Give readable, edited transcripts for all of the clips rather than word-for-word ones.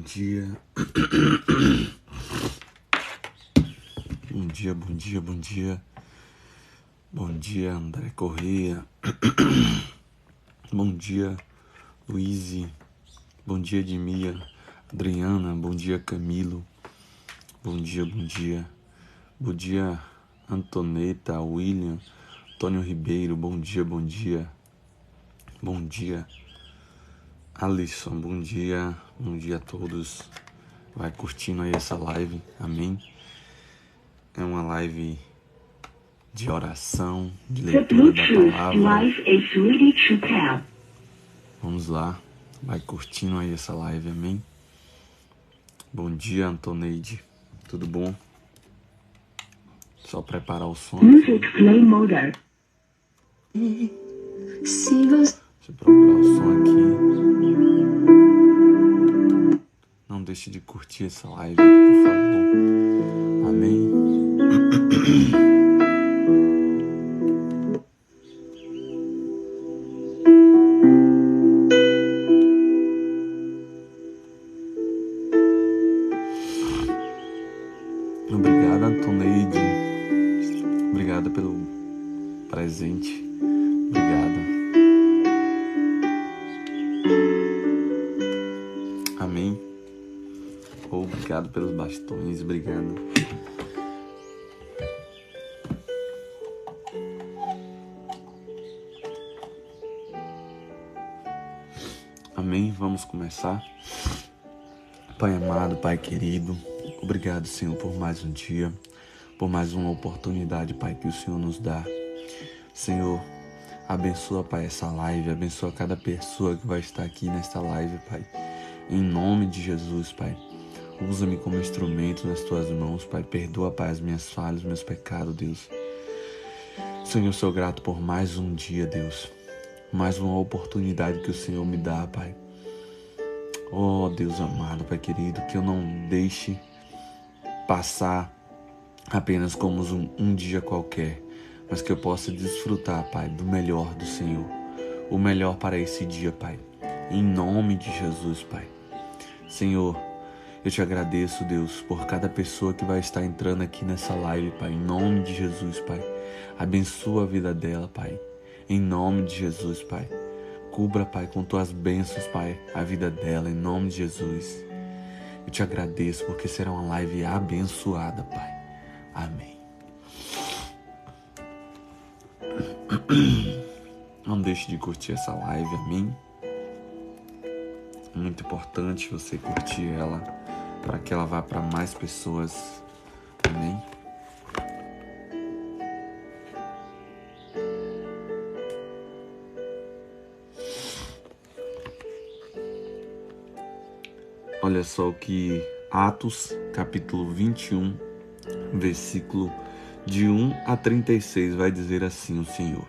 dia. Bom dia, bom dia, bom dia. Bom dia, André Correia. Bom dia, Luíse. Bom dia, Edmia. Adriana, bom dia, Camilo. Bom dia, bom dia. Bom dia, Antoneta, William, Antônio Ribeiro, bom dia, bom dia. Bom dia, Alisson, bom dia a todos. Vai curtindo aí essa live, amém? É uma live de oração, de leitura da palavra. Vamos lá, vai curtindo aí essa live, amém? Bom dia, Antoneide, tudo bom? Só preparar o som. Music play mode. Deixa eu procurar o som aqui. Não deixe de curtir essa live, por favor. Amém? Obrigado, Antoneide. Obrigado pelo presente. Obrigado. Amém. Obrigado pelos bastões. Obrigado. Amém. Vamos começar. Pai amado, Pai querido, obrigado, Senhor, por mais um dia, por mais uma oportunidade, Pai, que o Senhor nos dá. Senhor, abençoa, Pai, essa live, abençoa cada pessoa que vai estar aqui nesta live, Pai. Em nome de Jesus, Pai. Usa-me como instrumento nas Tuas mãos, Pai. Perdoa, Pai, as minhas falhas, meus pecados, Deus. Senhor, sou grato por mais um dia, Deus. Mais uma oportunidade que o Senhor me dá, Pai. Oh, Deus amado, Pai querido, que eu não deixe passar apenas como um dia qualquer, mas que eu possa desfrutar, Pai, do melhor do Senhor. O melhor para esse dia, Pai. Em nome de Jesus, Pai. Senhor, eu te agradeço, Deus, por cada pessoa que vai estar entrando aqui nessa live, Pai. Em nome de Jesus, Pai. Abençoa a vida dela, Pai. Em nome de Jesus, Pai. Cubra, Pai, com Tuas bênçãos, Pai, a vida dela, em nome de Jesus. Eu te agradeço porque será uma live abençoada, Pai. Amém. Não deixe de curtir essa live, amém? Muito importante você curtir ela para que ela vá para mais pessoas, amém? Olha só o que Atos, capítulo 21, versículo de 1 a 36 vai dizer assim o Senhor.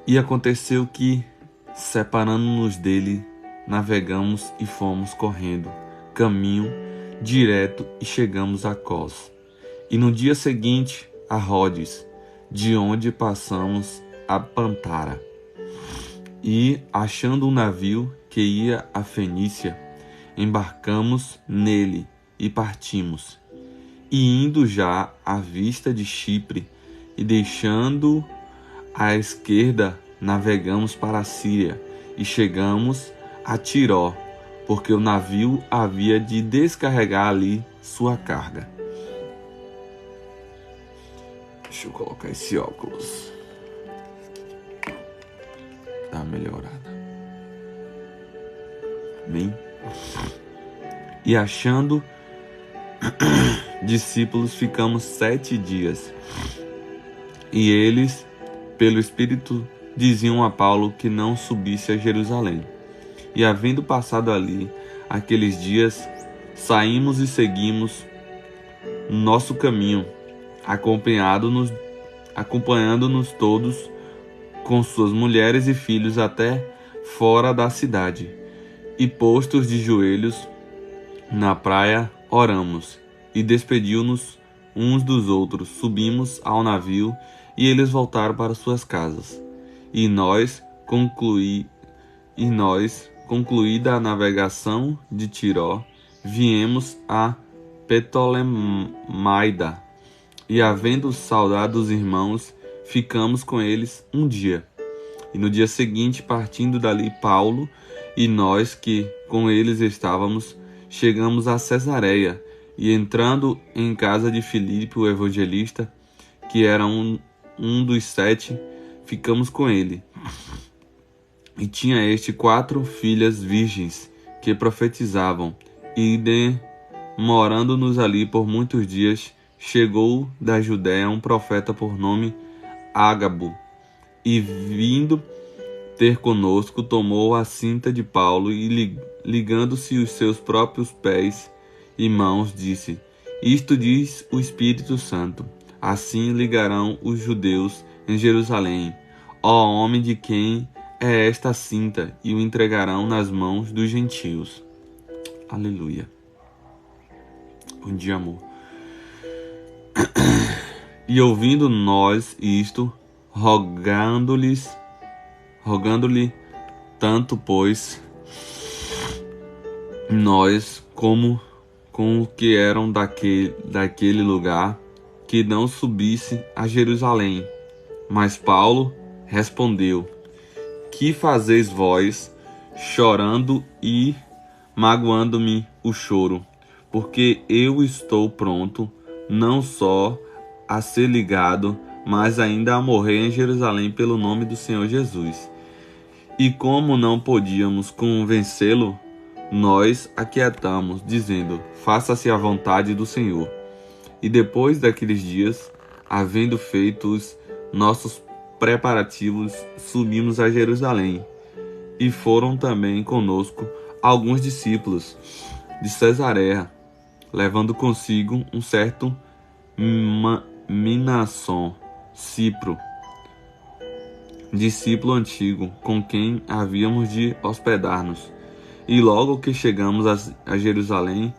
E aconteceu que, separando-nos dele, navegamos e fomos correndo, caminho direto e chegamos a Cós. E no dia seguinte, a Rhodes, de onde passamos a Pantara. E, achando um navio que ia a Fenícia, embarcamos nele e partimos. E indo já à vista de Chipre, e deixando à esquerda, navegamos para a Síria, e chegamos a Tiró, porque o navio havia de descarregar ali sua carga. Deixa eu colocar esse óculos. Dá uma melhorada. Amém? E achando discípulos, ficamos 7 dias. E eles, pelo Espírito, diziam a Paulo que não subisse a Jerusalém. E havendo passado ali aqueles dias, saímos e seguimos nosso caminho, acompanhando-nos todos com suas mulheres e filhos até fora da cidade. E postos de joelhos na praia, oramos, e despediu-nos uns dos outros, subimos ao navio e eles voltaram para suas casas. E nós, concluída a navegação de Tiró, viemos a Ptolemaida, e havendo saudado os irmãos, ficamos com eles um dia. E no dia seguinte, partindo dali, Paulo e nós que com eles estávamos, chegamos a Cesareia, e entrando em casa de Filipe, o evangelista, que era um dos 7, ficamos com ele. E tinha este 4 filhas virgens que profetizavam, e demorando-nos ali por muitos dias, chegou da Judéia um profeta por nome Ágabo, e vindo ter conosco, tomou a cinta de Paulo e, ligando-se os seus próprios pés e mãos, disse: Isto diz o Espírito Santo: assim ligarão os judeus em Jerusalém, ó homem de quem é esta cinta, e o entregarão nas mãos dos gentios. Aleluia. Bom dia, amor. E ouvindo nós isto, rogando-lhe tanto, pois nós como com o que eram daquele lugar, que não subisse a Jerusalém. Mas Paulo respondeu: Que fazeis vós, chorando e magoando-me o choro? Porque eu estou pronto, não só a ser ligado, mas ainda a morrer em Jerusalém pelo nome do Senhor Jesus. E como não podíamos convencê-lo, nós aquietamos, dizendo: Faça-se a vontade do Senhor. E depois daqueles dias, havendo feito os nossos preparativos, subimos a Jerusalém. E foram também conosco alguns discípulos de Cesareia, levando consigo um certo Minasson, Cipro, discípulo antigo, com quem havíamos de hospedar-nos. E logo que chegamos a Jerusalém,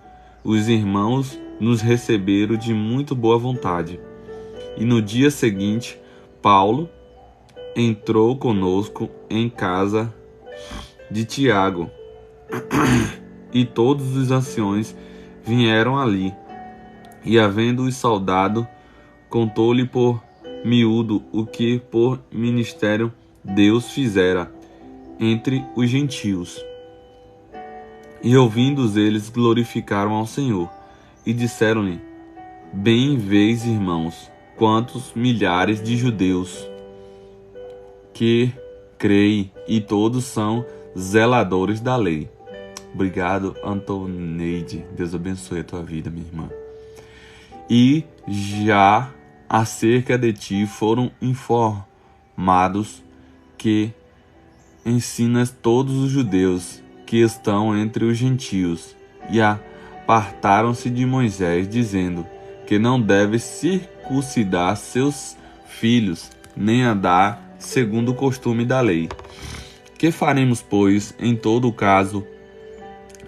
os irmãos nos receberam de muito boa vontade. E no dia seguinte, Paulo entrou conosco em casa de Tiago, e todos os anciões vieram ali. E havendo-os saudado, contou-lhe por miúdo o que por ministério Deus fizera entre os gentios. E ouvindo eles, glorificaram ao Senhor, e disseram-lhe: Bem vês, irmãos, quantos milhares de judeus que creem, e todos são zeladores da lei. Obrigado, Antoneide. Deus abençoe a tua vida, minha irmã. E já acerca de ti foram informados que ensinas todos os judeus que estão entre os gentios, e apartaram-se de Moisés, dizendo que não deve circuncidar seus filhos, nem andar segundo o costume da lei. Que faremos, pois? Em todo caso,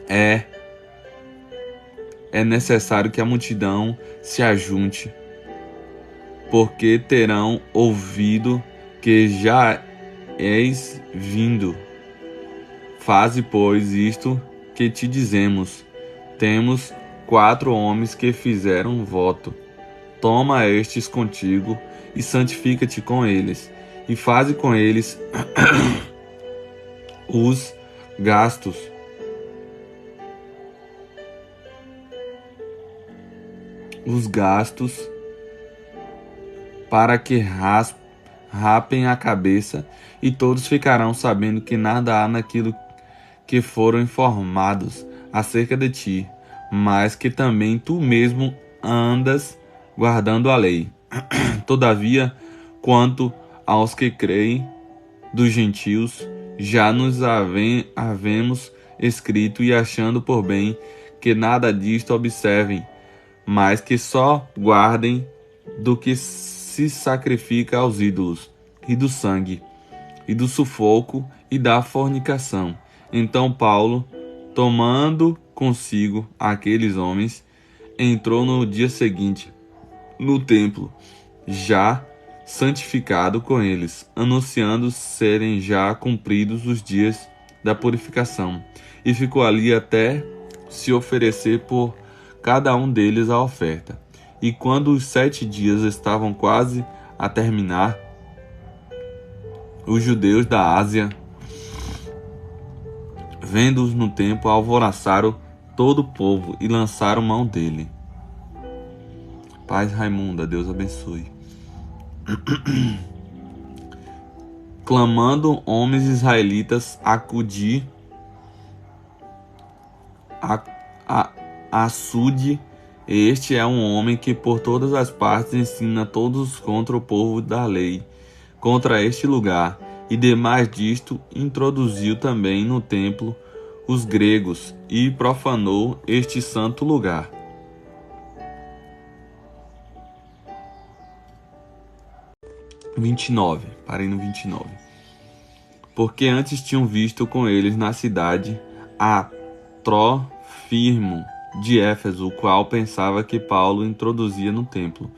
é necessário que a multidão se ajunte, porque terão ouvido que já és vindo. Faze, pois, isto que te dizemos. Temos 4 homens que fizeram voto. Toma estes contigo e santifica-te com eles, e faze com eles os gastos para que rapem a cabeça, e todos ficarão sabendo que nada há naquilo que foram informados acerca de ti, mas que também tu mesmo andas guardando a lei. Todavia, quanto aos que creem dos gentios, já nos havemos escrito, e achando por bem que nada disto observem, mas que só guardem do que se sacrifica aos ídolos, e do sangue, e do sufoco, e da fornicação. Então Paulo, tomando consigo aqueles homens, entrou no dia seguinte no templo, já santificado com eles, anunciando serem já cumpridos os dias da purificação, e ficou ali até se oferecer por cada um deles a oferta. E quando os 7 dias estavam quase a terminar, os judeus da Ásia, vendo-os no templo, alvoroçaram todo o povo e lançaram mão dele. Paz Raimunda, Deus abençoe. Clamando homens israelitas, acudi a Sude. Este é um homem que por todas as partes ensina todos contra o povo da lei, contra este lugar, e demais disto introduziu também no templo os gregos e profanou este santo lugar. Parei no 29. Porque antes tinham visto com eles na cidade a Trófimo de Éfeso, o qual pensava que Paulo introduzia no templo.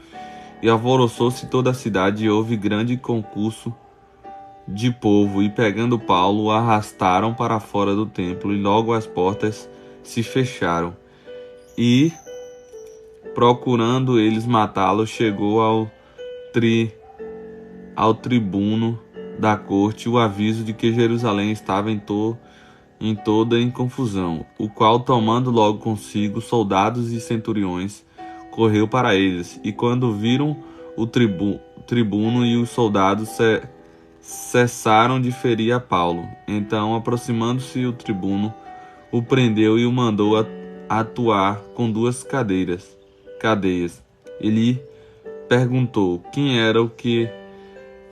E alvoroçou-se toda a cidade e houve grande concurso de povo, e pegando Paulo, o arrastaram para fora do templo, e logo as portas se fecharam. E, procurando eles matá-lo, chegou ao tribuno da corte o aviso de que Jerusalém estava em toda em confusão, o qual, tomando logo consigo soldados e centuriões, correu para eles. E quando viram o tribuno e os soldados, cessaram de ferir a Paulo. Então, aproximando-se o tribuno, o prendeu e o mandou atuar com 2 cadeias. Ele perguntou quem era o que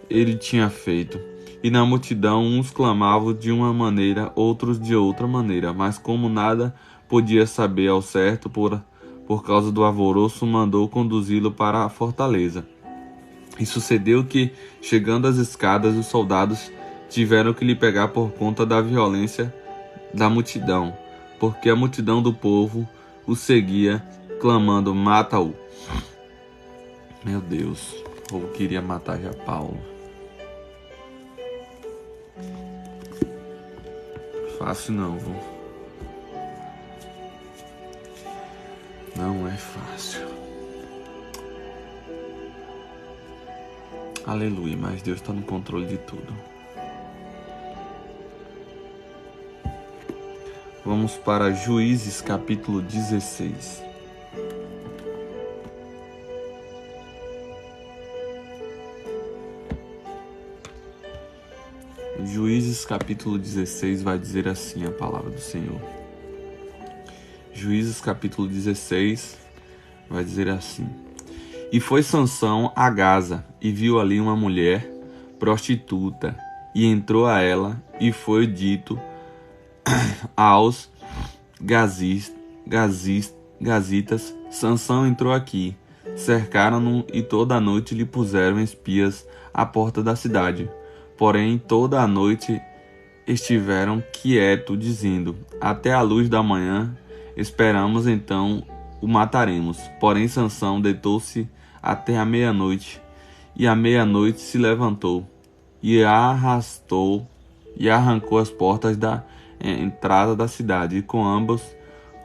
ele tinha feito. E na multidão uns clamavam de uma maneira, outros de outra maneira, mas como nada podia saber ao certo por causa do alvoroço, mandou conduzi-lo para a fortaleza. E sucedeu que, chegando às escadas, os soldados tiveram que lhe pegar por conta da violência da multidão, porque a multidão do povo o seguia, clamando: mata-o. Meu Deus, o povo queria matar já Paulo. Fácil não, viu? Não é fácil. Aleluia, mas Deus está no controle de tudo. Vamos para Juízes capítulo 16. Juízes capítulo 16 vai dizer assim a palavra do Senhor. Juízes capítulo 16 vai dizer assim: E foi Sansão a Gaza, e viu ali uma mulher prostituta, e entrou a ela, e foi dito aos gazitas: Sansão entrou aqui. Cercaram-no, e toda a noite lhe puseram espias à porta da cidade. Porém, toda a noite estiveram quietos, dizendo: até a luz da manhã esperamos, então o mataremos. Porém, Sansão deitou-se até a meia-noite, e à meia-noite se levantou, e arrastou e arrancou as portas da entrada da cidade, e com ambas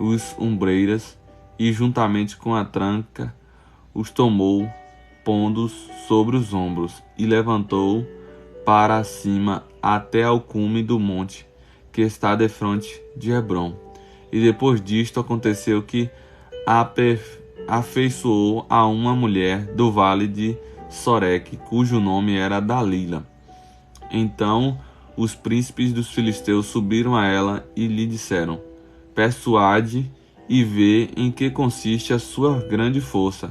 os ombreiras, e juntamente com a tranca os tomou, pondo-os sobre os ombros, e levantou para cima até ao cume do monte que está defronte de Hebrom. E depois disto aconteceu que afeiçoou a uma mulher do vale de Soreque, cujo nome era Dalila. Então os príncipes dos filisteus subiram a ela e lhe disseram: persuade e vê em que consiste a sua grande força,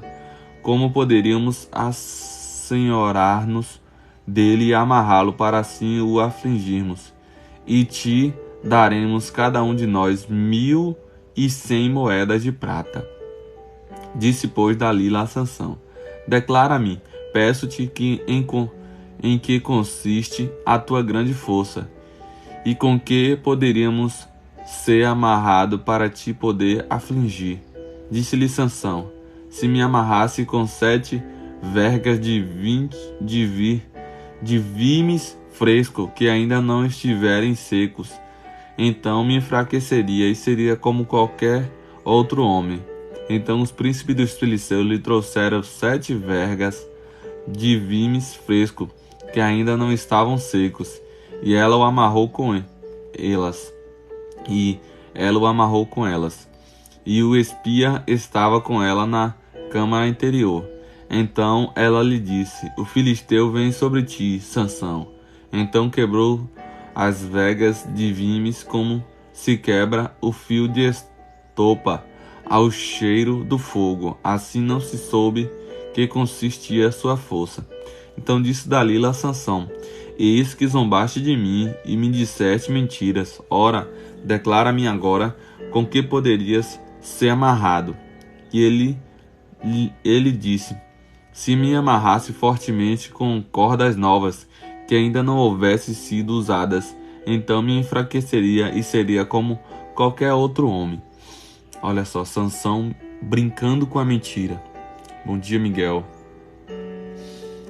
como poderíamos assenhorar-nos dele e amarrá-lo para assim o afligirmos, e te daremos cada um de nós 1.100 moedas de prata. Disse, pois, Dalila a Sansão: declara-me, peço-te, que em que consiste a tua grande força, e com que poderíamos ser amarrado para te poder afligir. Disse-lhe Sansão: se me amarrasse com 7 vergas de vimes frescos que ainda não estiverem secos. Então me enfraqueceria e seria como qualquer outro homem. Então os príncipes dos filisteus lhe trouxeram 7 vergas de vimes frescos que ainda não estavam secos, e ela o amarrou com elas. E o espia estava com ela na câmara interior. Então ela lhe disse: o filisteu vem sobre ti, Sansão. Então quebrou as vegas de vimes como se quebra o fio de estopa ao cheiro do fogo. Assim não se soube que consistia a sua força. Então disse Dalila a Sansão: eis que zombaste de mim e me disseste mentiras. Ora, declara-me agora com que poderias ser amarrado. E ele disse: se me amarrasse fortemente com cordas novas, que ainda não houvessem sido usadas, então me enfraqueceria e seria como qualquer outro homem. Olha só, Sansão brincando com a mentira. Bom dia, Miguel.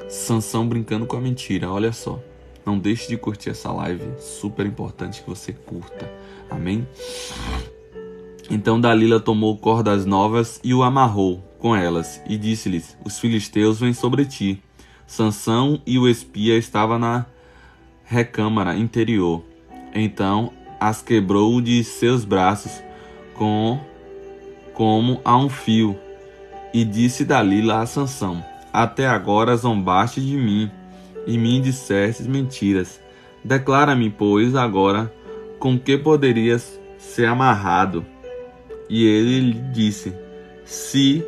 Sansão brincando com a mentira, olha só. Não deixe de curtir essa live, super importante que você curta. Amém? Então Dalila tomou cordas novas e o amarrou com elas, e disse-lhes: os filisteus vêm sobre ti. Sansão e o espia estavam na recâmara interior. Então as quebrou de seus braços como a um fio. E disse Dalila a Sansão: até agora zombaste de mim e me disseste mentiras. Declara-me, pois, agora com que poderias ser amarrado. E ele lhe disse: se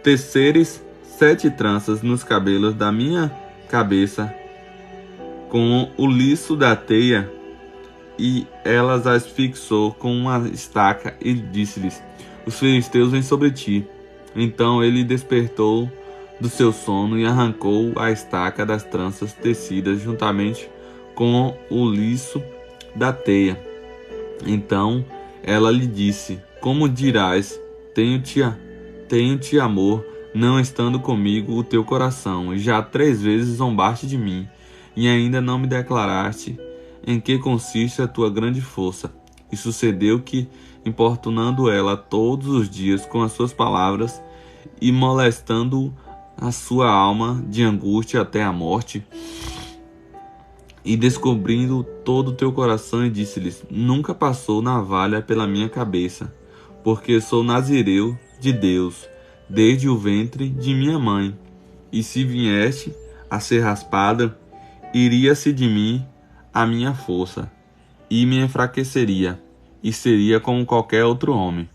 teceres 7 tranças nos cabelos da minha cabeça com o liço da teia. E elas as fixou com uma estaca e disse-lhes: os filisteus vêm sobre ti. Então ele despertou do seu sono e arrancou a estaca das tranças tecidas juntamente com o liço da teia. Então ela lhe disse: como dirás, tenho-te amor, não estando comigo o teu coração, e já 3 vezes zombaste de mim, e ainda não me declaraste em que consiste a tua grande força. E sucedeu que, importunando ela todos os dias com as suas palavras, e molestando a sua alma de angústia até a morte, e descobrindo todo o teu coração, e disse-lhes: nunca passou navalha pela minha cabeça, porque sou nazireu de Deus, desde o ventre de minha mãe. E se vieste a ser raspada, iria-se de mim a minha força, e me enfraqueceria, e seria como qualquer outro homem.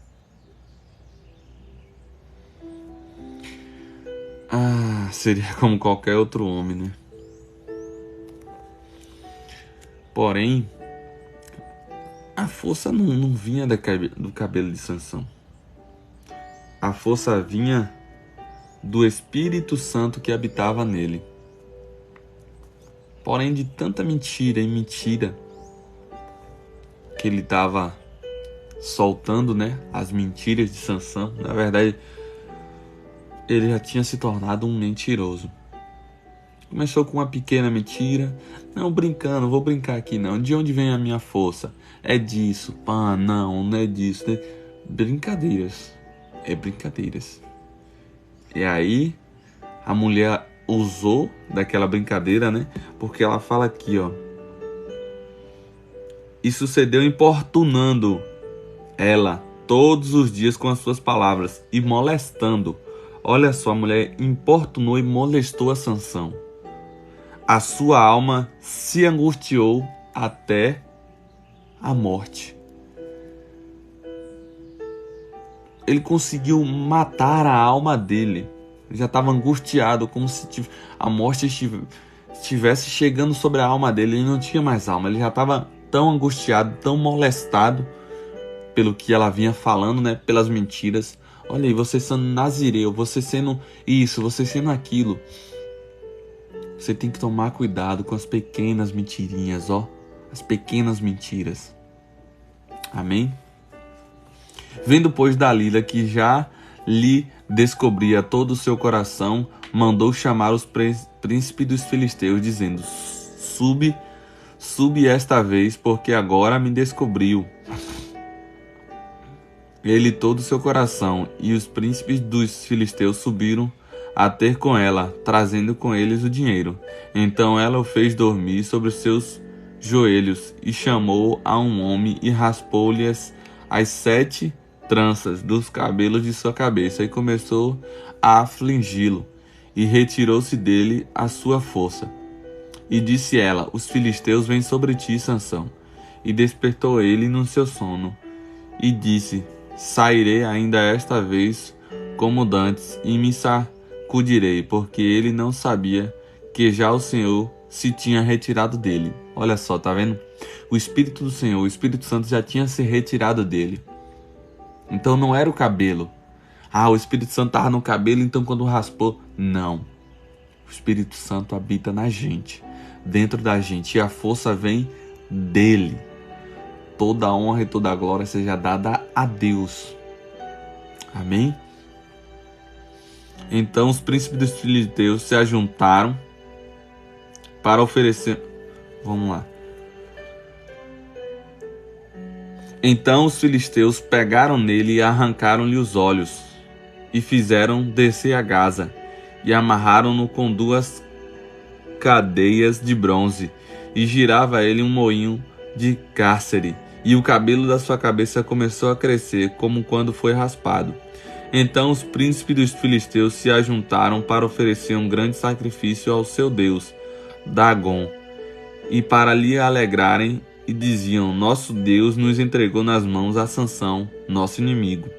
Seria como qualquer outro homem, né? Porém, a força não vinha do cabelo de Sansão. A força vinha do Espírito Santo que habitava nele. Porém, de tanta mentira e mentira que ele estava soltando, né? As mentiras de Sansão. Na verdade, ele já tinha se tornado um mentiroso. Começou com uma pequena mentira. Não, brincando, vou brincar aqui não. De onde vem a minha força? É disso. Pá, não é disso. Né? Brincadeiras. É brincadeiras. E aí, a mulher usou daquela brincadeira, né? Porque ela fala aqui, ó. E sucedeu importunando ela todos os dias com as suas palavras e molestando. Olha só, a mulher importunou e molestou a Sansão. A sua alma se angustiou até a morte. Ele conseguiu matar a alma dele. Ele já estava angustiado, como se a morte estivesse chegando sobre a alma dele. Ele não tinha mais alma. Ele já estava tão angustiado, tão molestado pelo que ela vinha falando, né? Pelas mentiras. Olha aí, você sendo nazireu, você sendo isso, você sendo aquilo. Você tem que tomar cuidado com as pequenas mentirinhas, ó. As pequenas mentiras. Amém? Vendo, pois, Dalila que já lhe descobria todo o seu coração, mandou chamar os príncipes dos filisteus, dizendo: Subi esta vez, porque agora me descobriu ele todo o seu coração. E os príncipes dos filisteus subiram a ter com ela, trazendo com eles o dinheiro. Então ela o fez dormir sobre os seus joelhos, e chamou a um homem e raspou-lhe as 7 tranças dos cabelos de sua cabeça, e começou a afligi-lo, e retirou-se dele a sua força. E disse ela: Os filisteus vêm sobre ti, Sansão. E despertou ele no seu sono, e disse: Sairei ainda esta vez como dantes, e me sacudirei, porque ele não sabia que já o Senhor se tinha retirado dele. Olha só, tá vendo? O Espírito do Senhor, o Espírito Santo já tinha se retirado dele. Então não era o cabelo. O Espírito Santo estava no cabelo, então quando raspou, não. O Espírito Santo habita na gente, dentro da gente, e a força vem dele. Toda a honra e toda a glória seja dada a Deus. Amém? Então os príncipes dos filisteus se ajuntaram para oferecer... Vamos lá. Então os filisteus pegaram nele e arrancaram-lhe os olhos, e fizeram descer a Gaza, e amarraram-no com 2 cadeias de bronze, e girava ele um moinho de cárcere, e o cabelo da sua cabeça começou a crescer, como quando foi raspado. Então os príncipes dos filisteus se ajuntaram para oferecer um grande sacrifício ao seu deus, Dagom, e para lhe alegrarem, e diziam: Nosso Deus nos entregou nas mãos a Sansão, nosso inimigo.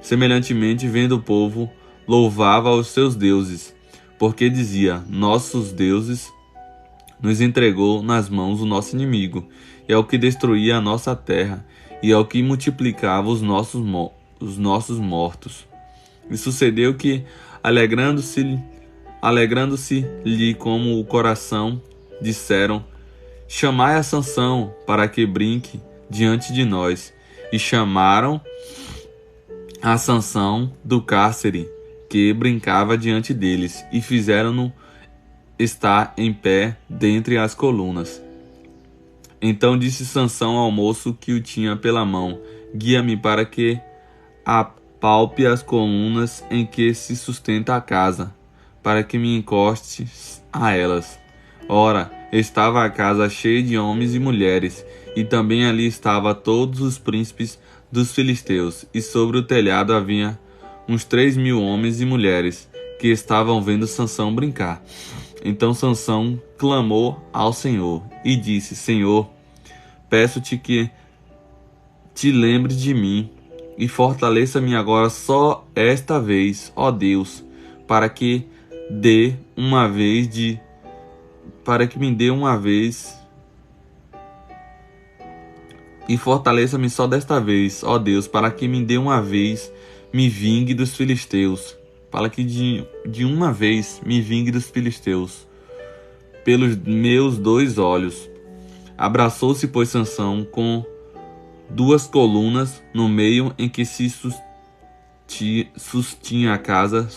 Semelhantemente, vendo o povo, louvava os seus deuses, porque dizia: Nossos deuses nos entregou nas mãos o nosso inimigo, e é o que destruía a nossa terra, e é o que multiplicava os nossos mortos. E sucedeu que, alegrando-se-lhe como o coração, disseram: Chamai a Sansão para que brinque diante de nós. E chamaram a Sansão do cárcere, que brincava diante deles, e fizeram-no estar em pé dentre as colunas. Então disse Sansão ao moço que o tinha pela mão: Guia-me para que apalpe as colunas em que se sustenta a casa, para que me encoste a elas. Ora, estava a casa cheia de homens e mulheres, e também ali estavam todos os príncipes dos filisteus, e sobre o telhado havia uns 3.000 homens e mulheres, que estavam vendo Sansão brincar. Então Sansão clamou ao Senhor, e disse: Senhor, peço-te que te lembres de mim, e fortaleça-me agora só esta vez, ó Deus, para que me dê uma vez, e fortaleça-me só desta vez, ó Deus, para que me dê uma vez, me vingue dos filisteus, para que de uma vez me vingue dos filisteus, pelos meus 2 olhos. Abraçou-se, pois, Sansão com 2 colunas no meio, em que se sustinha a casa,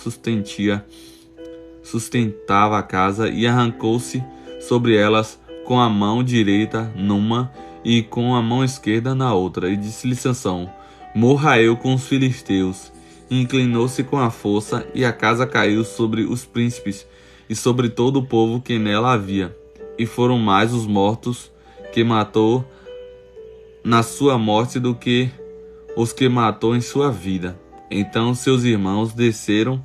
sustentava a casa, e arrancou-se sobre elas com a mão direita numa e com a mão esquerda na outra. E disse-lhe Sansão: Morra eu com os filisteus. E inclinou-se com a força, e a casa caiu sobre os príncipes e sobre todo o povo que nela havia. E foram mais os mortos que matou na sua morte do que os que matou em sua vida. Então seus irmãos desceram,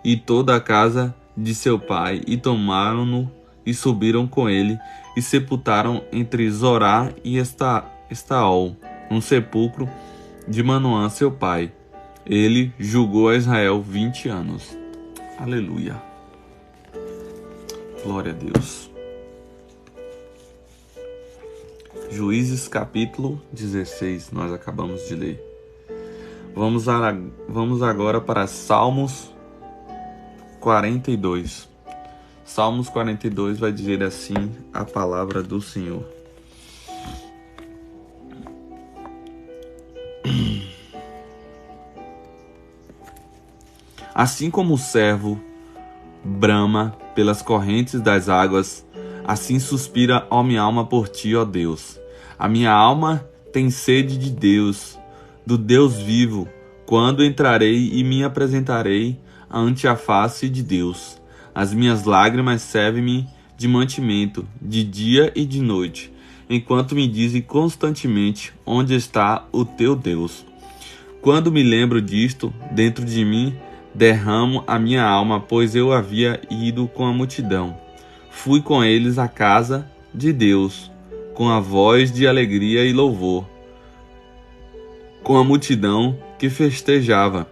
e toda a casa de seu pai, e tomaram-no e subiram com ele, e sepultaram entre Zorá e Estaol, um sepulcro de Manoá seu pai. Ele julgou a Israel 20 anos. Aleluia. Glória a Deus. Juízes capítulo 16, nós acabamos de ler. Vamos agora para Salmos 42. Salmos 42 vai dizer assim a palavra do Senhor. Assim como o servo brama pelas correntes das águas, assim suspira a minha alma por ti, ó Deus. A minha alma tem sede de Deus, do Deus vivo. Quando entrarei e me apresentarei ante a face de Deus? As minhas lágrimas servem-me de mantimento, de dia e de noite, enquanto me dizem constantemente: onde está o teu Deus? Quando me lembro disto, dentro de mim derramo a minha alma, pois eu havia ido com a multidão. Fui com eles à casa de Deus, com a voz de alegria e louvor, com a multidão que festejava.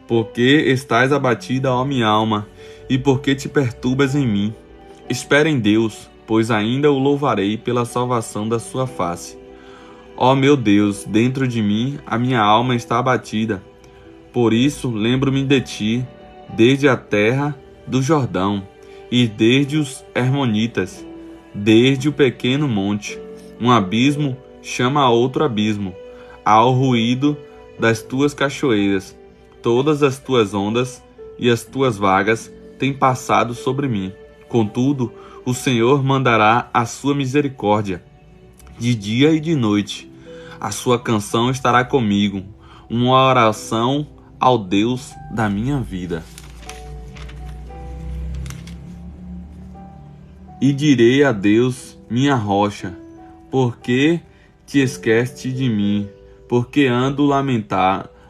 Porque estás abatida, ó minha alma, e porque te perturbas em mim? Espera em Deus, pois ainda o louvarei pela salvação da sua face. Ó meu Deus, dentro de mim a minha alma está abatida. Por isso lembro-me de ti, desde a terra do Jordão, e desde os Hermonitas, desde o pequeno monte. Um abismo chama a outro abismo, ao ruído das tuas cachoeiras. Todas as tuas ondas e as tuas vagas têm passado sobre mim. Contudo, o Senhor mandará a sua misericórdia de dia e de noite. A sua canção estará comigo, uma oração ao Deus da minha vida. E direi a Deus, minha rocha: por que te esqueceste de mim? Porque ando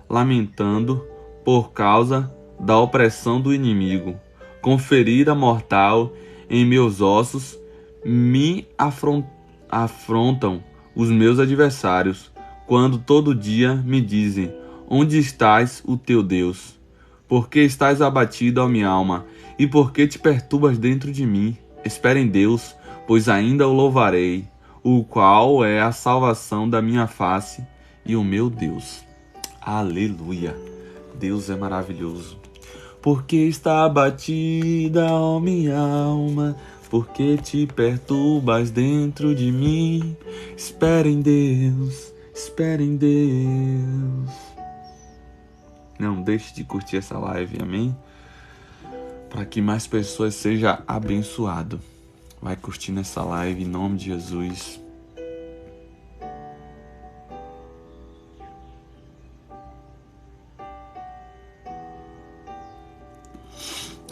lamentando por causa da opressão do inimigo. Com ferida mortal em meus ossos me afrontam os meus adversários, quando todo dia me dizem: onde estás o teu Deus? Por que estás abatido, ó minha alma, e por que te perturbas dentro de mim? Espera em Deus, pois ainda o louvarei, o qual é a salvação da minha face e o meu Deus. Aleluia! Deus é maravilhoso. Porque está abatida, ó minha alma, porque te perturbas dentro de mim? Espera em Deus, espera em Deus. Não deixe de curtir essa live, amém? Para que mais pessoas sejam abençoadas. Vai curtindo essa live em nome de Jesus.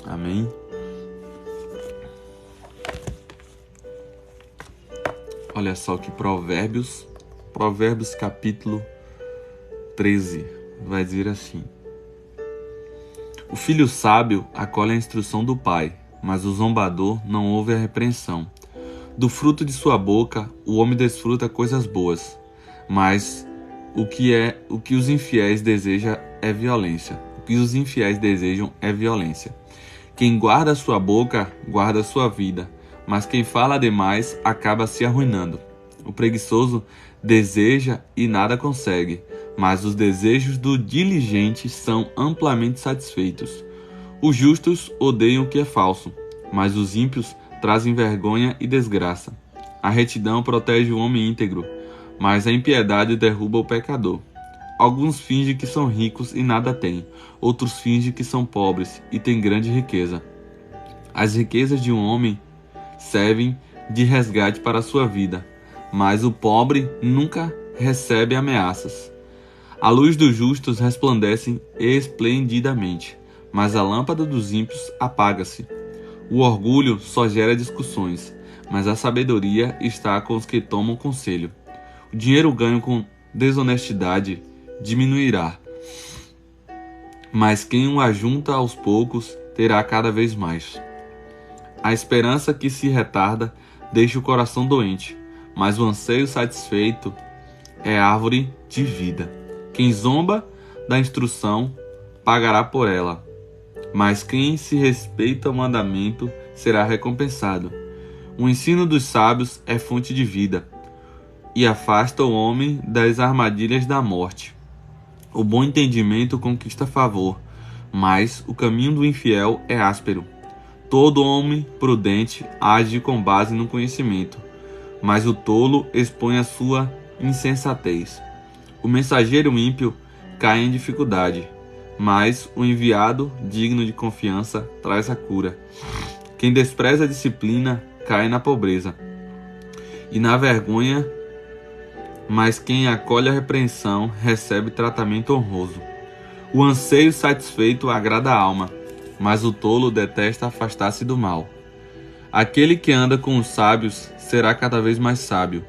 Amém? Olha só que Provérbios capítulo 13, vai dizer assim: o filho sábio acolhe a instrução do pai, mas o zombador não ouve a repreensão. Do fruto de sua boca o homem desfruta coisas boas, mas o que os infiéis desejam é violência. O que os infiéis desejam é violência. Quem guarda sua boca, guarda sua vida, mas quem fala demais acaba se arruinando. O preguiçoso deseja e nada consegue, mas os desejos do diligente são amplamente satisfeitos. Os justos odeiam o que é falso, mas os ímpios trazem vergonha e desgraça. A retidão protege o homem íntegro, mas a impiedade derruba o pecador. Alguns fingem que são ricos e nada têm, outros fingem que são pobres e têm grande riqueza. As riquezas de um homem servem de resgate para a sua vida, mas o pobre nunca recebe ameaças. A luz dos justos resplandece esplendidamente, mas a lâmpada dos ímpios apaga-se. O orgulho só gera discussões, mas a sabedoria está com os que tomam conselho. O dinheiro ganho com desonestidade diminuirá, mas quem o ajunta aos poucos terá cada vez mais. A esperança que se retarda deixa o coração doente, mas o anseio satisfeito é árvore de vida. Quem zomba da instrução pagará por ela, mas quem se respeita o mandamento será recompensado. O ensino dos sábios é fonte de vida e afasta o homem das armadilhas da morte. O bom entendimento conquista favor, mas o caminho do infiel é áspero. Todo homem prudente age com base no conhecimento, mas o tolo expõe a sua insensatez. O mensageiro ímpio cai em dificuldade, mas o enviado, digno de confiança, traz a cura. Quem despreza a disciplina cai na pobreza e na vergonha, mas quem acolhe a repreensão recebe tratamento honroso. O anseio satisfeito agrada a alma, mas o tolo detesta afastar-se do mal. Aquele que anda com os sábios será cada vez mais sábio,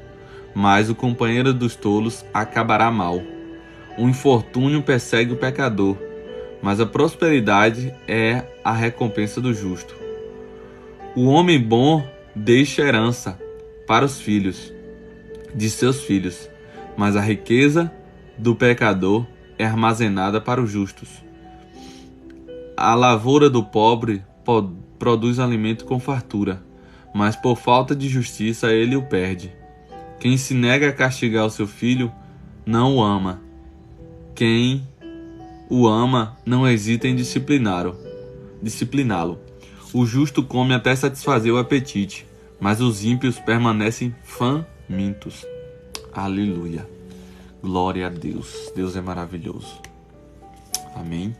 mas o companheiro dos tolos acabará mal. O infortúnio persegue o pecador, mas a prosperidade é a recompensa do justo. O homem bom deixa herança para os filhos de seus filhos, mas a riqueza do pecador é armazenada para os justos. A lavoura do pobre produz alimento com fartura, mas por falta de justiça ele o perde. Quem se nega a castigar o seu filho não o ama. Quem o ama não hesita em discipliná-lo. O justo come até satisfazer o apetite, mas os ímpios permanecem famintos. Aleluia. Glória a Deus. Deus é maravilhoso. Amém.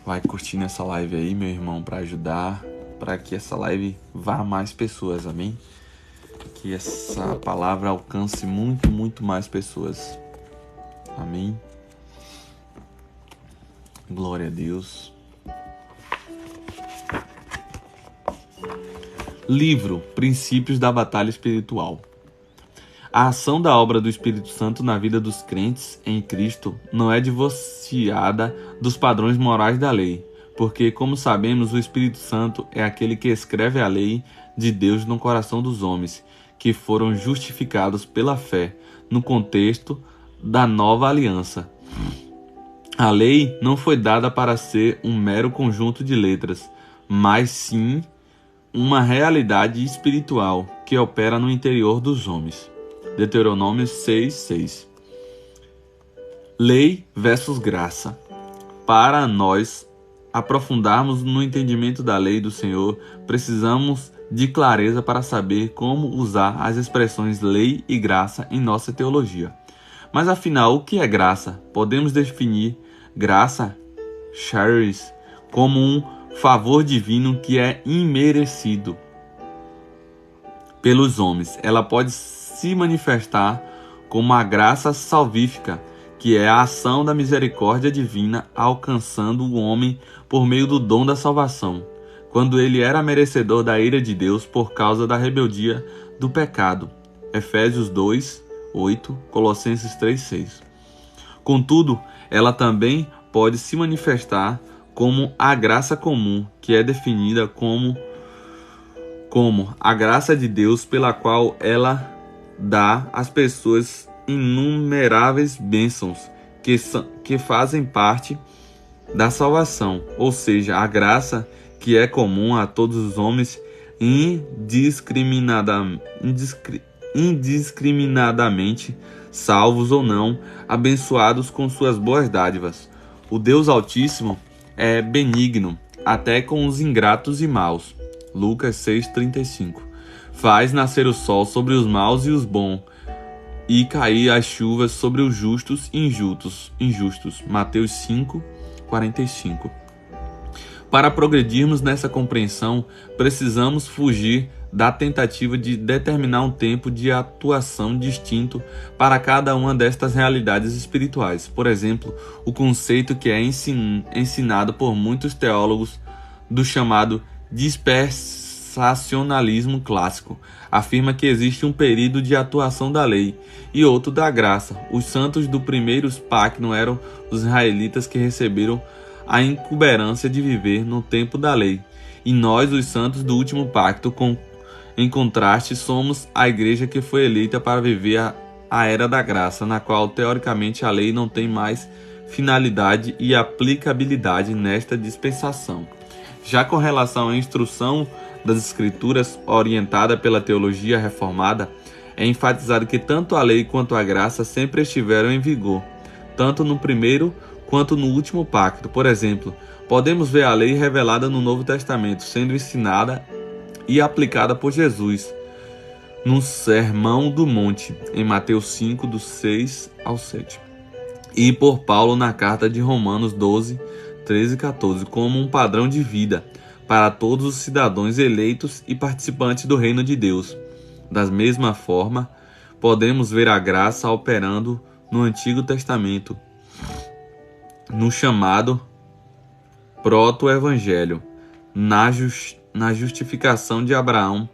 Vai curtindo essa live aí, meu irmão, para ajudar, para que essa live vá a mais pessoas. Amém. Que essa palavra alcance muito, muito mais pessoas. Amém. Glória a Deus. Livro Princípios da Batalha Espiritual. A ação da obra do Espírito Santo na vida dos crentes em Cristo não é divorciada dos padrões morais da lei, porque, como sabemos, o Espírito Santo é aquele que escreve a lei de Deus no coração dos homens, que foram justificados pela fé, no contexto da nova aliança. A lei não foi dada para ser um mero conjunto de letras, mas sim uma realidade espiritual que opera no interior dos homens. Deuteronômio 6:6. Lei versus graça. Para nós aprofundarmos no entendimento da lei do Senhor, precisamos de clareza para saber como usar as expressões lei e graça em nossa teologia. Mas afinal, o que é graça? Podemos definir graça, charis, como um favor divino que é imerecido pelos homens. Ela pode se manifestar como a graça salvífica, que é a ação da misericórdia divina alcançando o homem por meio do dom da salvação, quando ele era merecedor da ira de Deus por causa da rebeldia do pecado. Efésios 2:8, Colossenses 3:6. Contudo, ela também pode se manifestar como a graça comum, que é definida como a graça de Deus pela qual ela dá às pessoas inumeráveis bênçãos que fazem parte da salvação, ou seja, a graça que é comum a todos os homens indiscriminadamente, salvos ou não, abençoados com suas boas dádivas. O Deus Altíssimo é benigno até com os ingratos e maus. Lucas 6:35. Faz nascer o sol sobre os maus e os bons, e cair as chuvas sobre os justos e injustos. Mateus 5:45. Para progredirmos nessa compreensão, precisamos fugir da tentativa de determinar um tempo de atuação distinto para cada uma destas realidades espirituais. Por exemplo, o conceito que é ensinado por muitos teólogos do chamado dispensacionalismo clássico afirma que existe um período de atuação da lei e outro da graça. Os santos do primeiro pacto eram os israelitas que receberam a incumbência de viver no tempo da lei, e nós, os santos do último pacto, em contraste, somos a igreja que foi eleita para viver a era da graça, na qual teoricamente a lei não tem mais finalidade e aplicabilidade nesta dispensação. Já com relação à instrução das Escrituras, orientada pela teologia reformada, é enfatizado que tanto a lei quanto a graça sempre estiveram em vigor, tanto no primeiro quanto no último pacto. Por exemplo, podemos ver a lei revelada no Novo Testamento, sendo ensinada e aplicada por Jesus no Sermão do Monte, em Mateus 5, do 6 ao 7. e por Paulo na carta de Romanos 12, 13 e 14, como um padrão de vida para todos os cidadãos eleitos e participantes do reino de Deus. Da mesma forma, podemos ver a graça operando no Antigo Testamento, no chamado proto-evangelho, na justificação de Abraão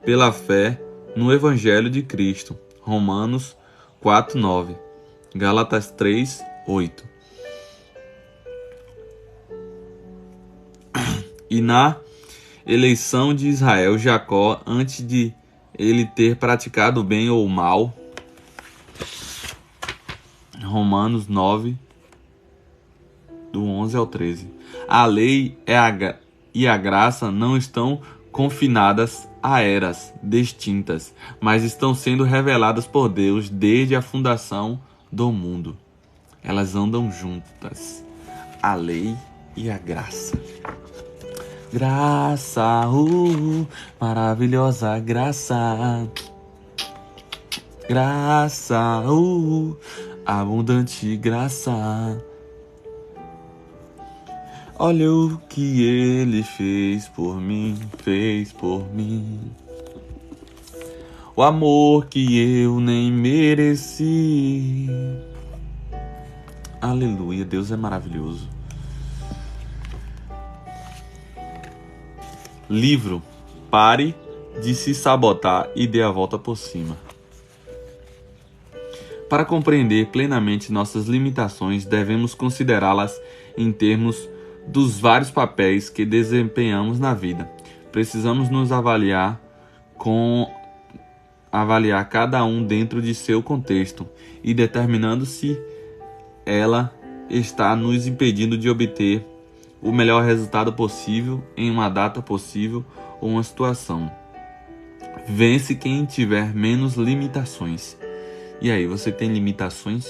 pela fé no Evangelho de Cristo. Romanos 4, 9. Gálatas 3, 8. E na eleição de Israel, Jacó, antes de ele ter praticado o bem ou o mal. Romanos 9, do 11 ao 13. A lei e a graça não estão confinadas a eras distintas, mas estão sendo reveladas por Deus desde a fundação do mundo. Elas andam juntas, a lei e a graça. Graça, maravilhosa graça. Graça, abundante graça. Olha o que ele fez por mim, O amor que eu nem mereci. Aleluia, Deus é maravilhoso. Livro Pare de se sabotar e dê a volta por cima. Para compreender plenamente nossas limitações, devemos considerá-las em termos dos vários papéis que desempenhamos na vida. Precisamos nos avaliar cada um dentro de seu contexto e determinando se ela está nos impedindo de obter o melhor resultado possível em uma data possível ou uma situação. Vence quem tiver menos limitações. E aí, você tem limitações?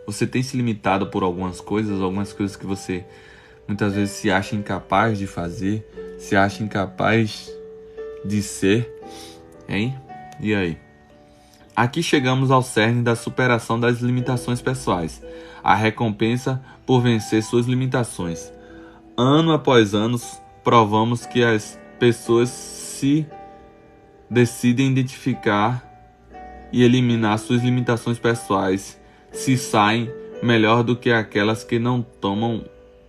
Você tem se limitado por algumas coisas que você muitas vezes se acha incapaz de fazer, se acha incapaz de ser, hein? E aí? Aqui chegamos ao cerne da superação das limitações pessoais, a recompensa por vencer suas limitações. Ano após ano, provamos que as pessoas se decidem identificar e eliminar suas limitações pessoais, se saem melhor do que aquelas que não tomam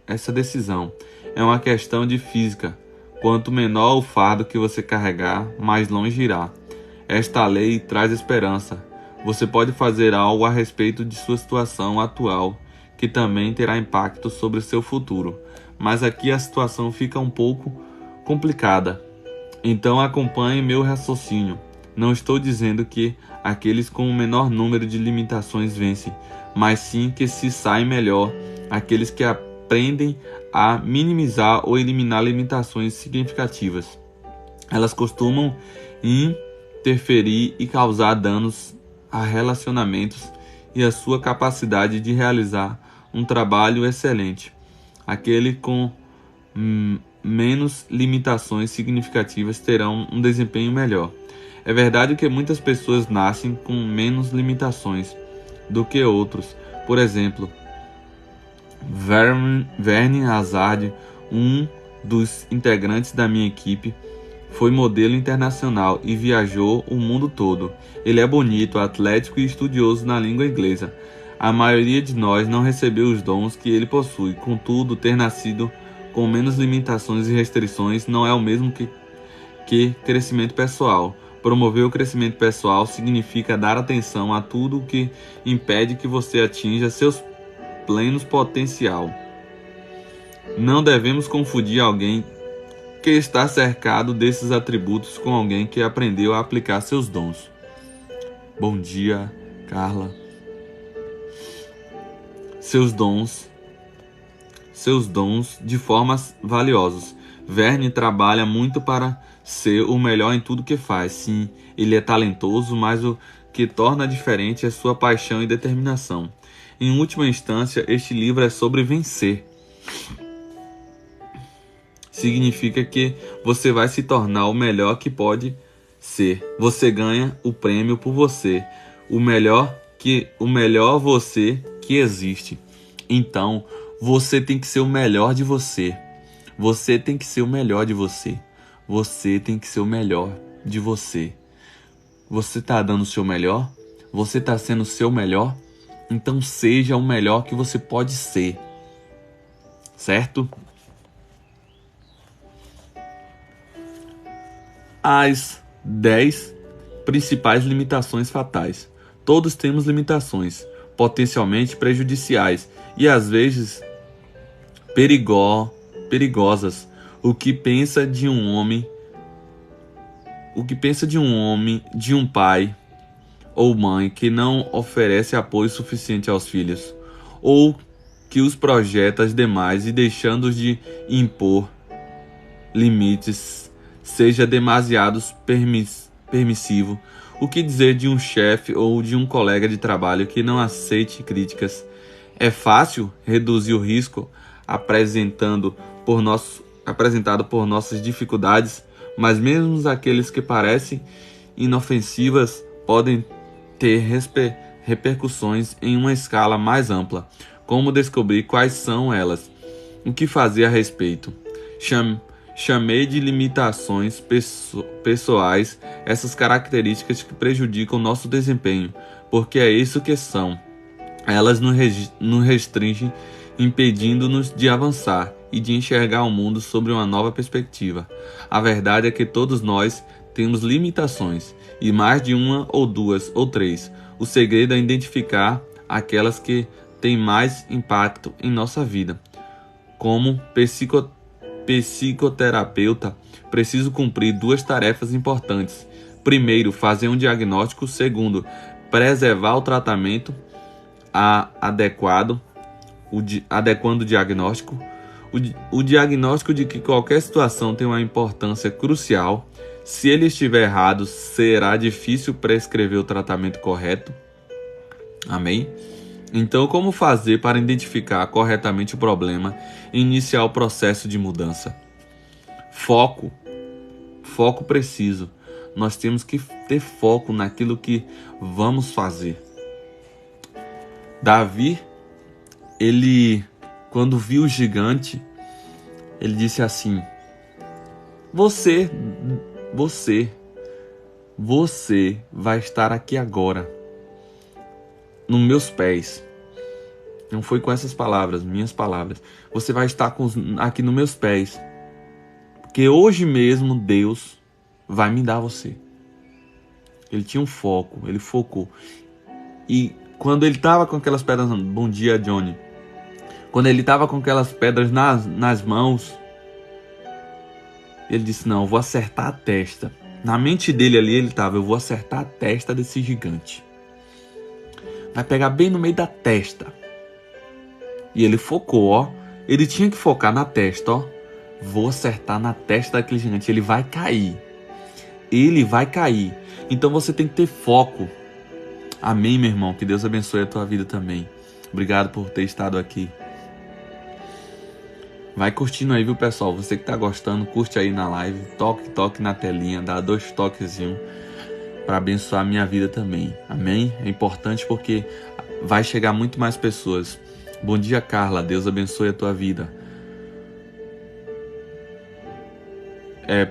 essa decisão. É uma questão de física. Quanto menor o fardo que você carregar, mais longe irá. Esta lei traz esperança. Você pode fazer algo a respeito de sua situação atual, que também terá impacto sobre o seu futuro. Mas aqui a situação fica um pouco complicada. Então acompanhe meu raciocínio. Não estou dizendo que aqueles com o menor número de limitações vencem, mas sim que se saem melhor aqueles que aprendem a minimizar ou eliminar limitações significativas. Elas costumam interferir e causar danos a relacionamentos e a sua capacidade de realizar um trabalho excelente. Aquele com menos limitações significativas terão um desempenho melhor. É verdade que muitas pessoas nascem com menos limitações do que outros. Por exemplo, Werner Hazard, um dos integrantes da minha equipe, foi modelo internacional e viajou o mundo todo. Ele é bonito, atlético e estudioso na língua inglesa. A maioria de nós não recebeu os dons que ele possui. Contudo, ter nascido com menos limitações e restrições não é o mesmo que crescimento pessoal. Promover o crescimento pessoal significa dar atenção a tudo o que impede que você atinja seus plenos potencial. Não devemos confundir alguém que está cercado desses atributos com alguém que aprendeu a aplicar seus dons. Bom dia, Carla. Seus dons de formas valiosas. Verne trabalha muito para ser o melhor em tudo que faz. Sim, ele é talentoso, mas o que torna diferente é sua paixão e determinação. Em última instância, este livro é sobre vencer. Significa que você vai se tornar o melhor que pode ser. Você ganha o prêmio por você. O melhor você que existe. Então, você tem que ser o melhor de você. Você tem que ser o melhor de você. Você tem que ser o melhor de você. Você está dando o seu melhor? Você está sendo o seu melhor? Então seja o melhor que você pode ser. Certo? As 10 principais limitações fatais. Todos temos limitações potencialmente prejudiciais e às vezes perigosas. O que pensa de um homem, de um pai ou mãe que não oferece apoio suficiente aos filhos, ou que os projeta demais e deixando de impor limites, seja demasiado permissivo. O que dizer de um chefe ou de um colega de trabalho que não aceite críticas? É fácil reduzir o risco apresentado por nossas dificuldades, mas mesmo aqueles que parecem inofensivas podem ter repercussões em uma escala mais ampla. Como descobrir quais são elas? O que fazer a respeito? Chamei de limitações pessoais essas características que prejudicam nosso desempenho, porque é isso que são. Elas nos restringem, impedindo-nos de avançar e de enxergar o mundo sobre uma nova perspectiva. A verdade é que todos nós temos limitações, e mais de uma ou duas ou três. O segredo é identificar aquelas que têm mais impacto em nossa vida. Como psicoterapeuta, preciso cumprir 2 tarefas importantes. Primeiro, fazer um diagnóstico. Segundo, preservar o tratamento adequando o diagnóstico. O diagnóstico de que qualquer situação tem uma importância crucial. Se ele estiver errado, será difícil prescrever o tratamento correto. Amém? Então, como fazer para identificar corretamente o problema e iniciar o processo de mudança? Foco preciso. Nós temos que ter foco naquilo que vamos fazer. Davi, quando viu o gigante, ele disse assim: Você vai estar aqui agora, nos meus pés. Não foi com essas palavras, minhas palavras. Você vai estar aqui nos meus pés, porque hoje mesmo Deus vai me dar você. Ele tinha um foco, ele focou. E quando ele estava com aquelas pedras, bom dia, Johnny. Quando ele estava com aquelas pedras nas mãos, ele disse: não, eu vou acertar a testa. Na mente dele ali, ele estava: eu vou acertar a testa desse gigante. Vai pegar bem no meio da testa. E ele focou, ó. Ele tinha que focar na testa, ó. Vou acertar na testa daquele gigante. Ele vai cair. Ele vai cair. Então você tem que ter foco. Amém, meu irmão? Que Deus abençoe a tua vida também. Obrigado por ter estado aqui. Vai curtindo aí, viu, pessoal? Você que tá gostando, curte aí na live. Toque na telinha. Dá 2 toquezinhos para abençoar a minha vida também. Amém? É importante porque vai chegar muito mais pessoas. Bom dia, Carla. Deus abençoe a tua vida.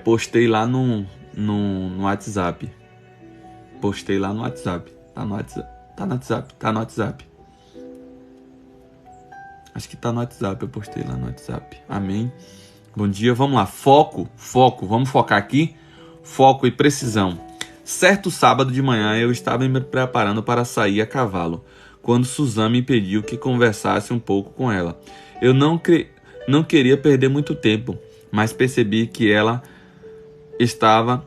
Postei lá no WhatsApp. Postei lá no WhatsApp. Tá no WhatsApp? Tá no WhatsApp. Acho que tá no WhatsApp. Eu postei lá no WhatsApp. Amém. Bom dia. Vamos lá. Foco. Vamos focar aqui. Foco e precisão. Certo sábado de manhã eu estava me preparando para sair a cavalo, quando Suzana me pediu que conversasse um pouco com ela. Eu não queria perder muito tempo, mas percebi que ela estava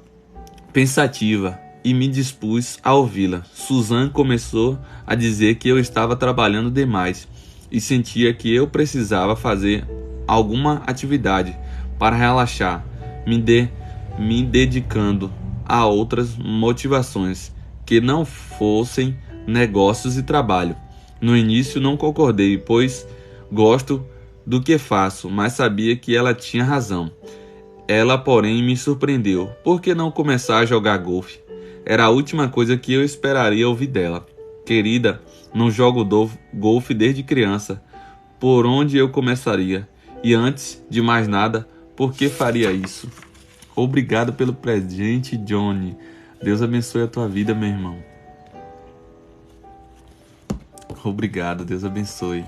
pensativa e me dispus a ouvi-la. Suzana começou a dizer que eu estava trabalhando demais e sentia que eu precisava fazer alguma atividade para relaxar, me dedicando a outras motivações que não fossem negócios e trabalho. No início não concordei, pois gosto do que faço, mas sabia que ela tinha razão. Ela, porém, me surpreendeu. Por que não começar a jogar golfe? Era a última coisa que eu esperaria ouvir dela. querida, não jogo golfe desde criança. Por onde eu começaria? E antes de mais nada, por que faria isso? Obrigado pelo presente, Johnny. Deus abençoe a tua vida, meu irmão. Obrigado, Deus abençoe.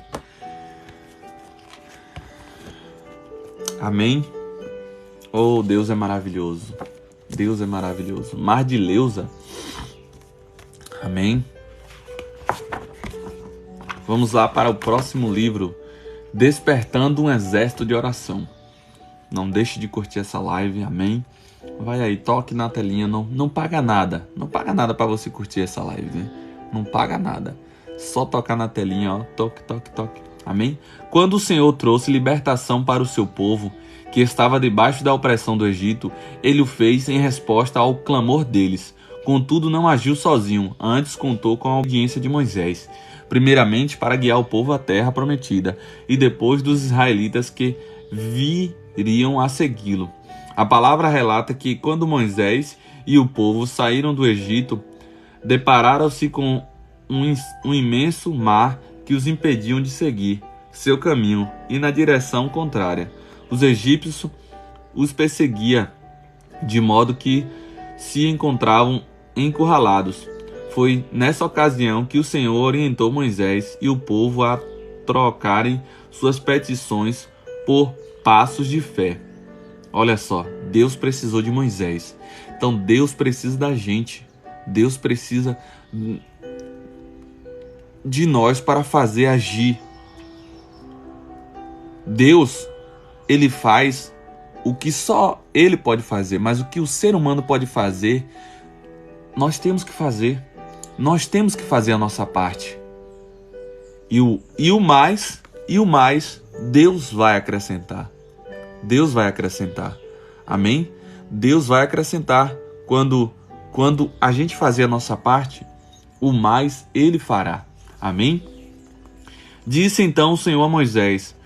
Amém? Oh, Deus é maravilhoso. Deus é maravilhoso. Mardileuza. Amém? Vamos lá para o próximo livro. Despertando um exército de oração. Não deixe de curtir essa live, amém? Vai aí, toque na telinha, não paga nada. Não paga nada para você curtir essa live, né? Não paga nada. Só tocar na telinha, ó, toque, toque, toque. Amém? Quando o Senhor trouxe libertação para o seu povo, que estava debaixo da opressão do Egito, ele o fez em resposta ao clamor deles. Contudo, não agiu sozinho, antes contou com a obediência de Moisés. Primeiramente para guiar o povo à terra prometida, e depois dos israelitas que viriam a segui-lo. A palavra relata que quando Moisés e o povo saíram do Egito, depararam-se com um imenso mar que os impediam de seguir seu caminho e na direção contrária. Os egípcios os perseguiam, de modo que se encontravam encurralados. Foi nessa ocasião que o Senhor orientou Moisés e o povo a trocarem suas petições por passos de fé. Olha só, Deus precisou de Moisés. Então Deus precisa da gente. Deus precisa de nós para fazer agir. Deus, ele faz o que só ele pode fazer, mas o que o ser humano pode fazer, nós temos que fazer. Nós temos que fazer a nossa parte. E o mais, Deus vai acrescentar. Deus vai acrescentar. Amém? Deus vai acrescentar. Quando a gente fazer a nossa parte, o mais ele fará. Amém? Disse então o Senhor a Moisés: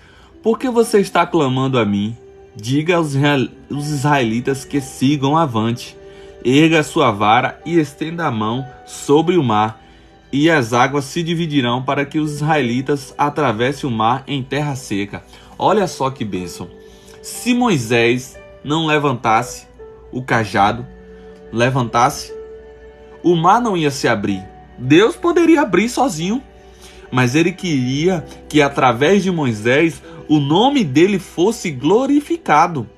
por que você está clamando a mim? Diga aos israelitas que sigam avante. Erga a sua vara e estenda a mão sobre o mar, e as águas se dividirão para que os israelitas atravessem o mar em terra seca. Olha só que bênção. Se Moisés não levantasse o cajado, o mar não ia se abrir. Deus poderia abrir sozinho, mas ele queria que através de Moisés o nome dele fosse glorificado.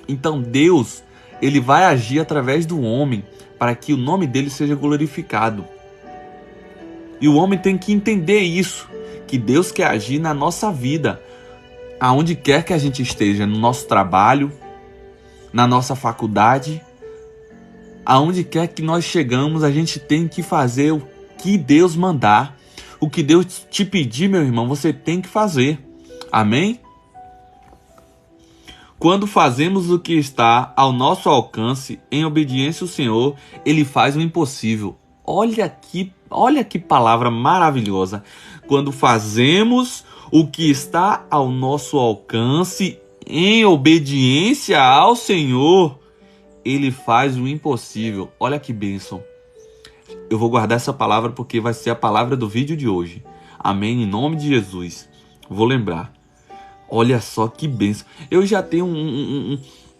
Então Deus, ele vai agir através do homem para que o nome dele seja glorificado. E o homem tem que entender isso, que Deus quer agir na nossa vida, aonde quer que a gente esteja, no nosso trabalho, na nossa faculdade, aonde quer que nós chegamos, a gente tem que fazer o que Deus mandar. O que Deus te pedir, meu irmão, você tem que fazer. Amém? Quando fazemos o que está ao nosso alcance, em obediência ao Senhor, Ele faz o impossível. Olha que palavra maravilhosa. Quando fazemos o que está ao nosso alcance, em obediência ao Senhor, Ele faz o impossível. Olha que bênção. Eu vou guardar essa palavra porque vai ser a palavra do vídeo de hoje. Amém? Em nome de Jesus. Vou lembrar. Olha só que bênção. Eu já tenho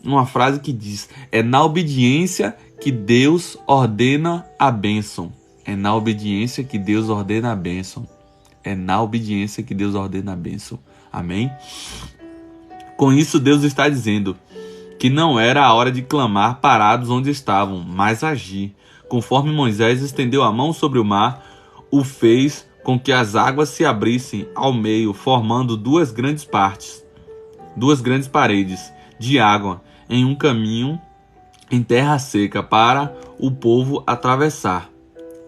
uma frase que diz: é na obediência que Deus ordena a bênção. É na obediência que Deus ordena a bênção. É na obediência que Deus ordena a bênção. Amém? Com isso, Deus está dizendo que não era a hora de clamar parados onde estavam, mas agir. Conforme Moisés estendeu a mão sobre o mar, o fez com que as águas se abrissem ao meio, formando duas grandes paredes de água em um caminho em terra seca para o povo atravessar.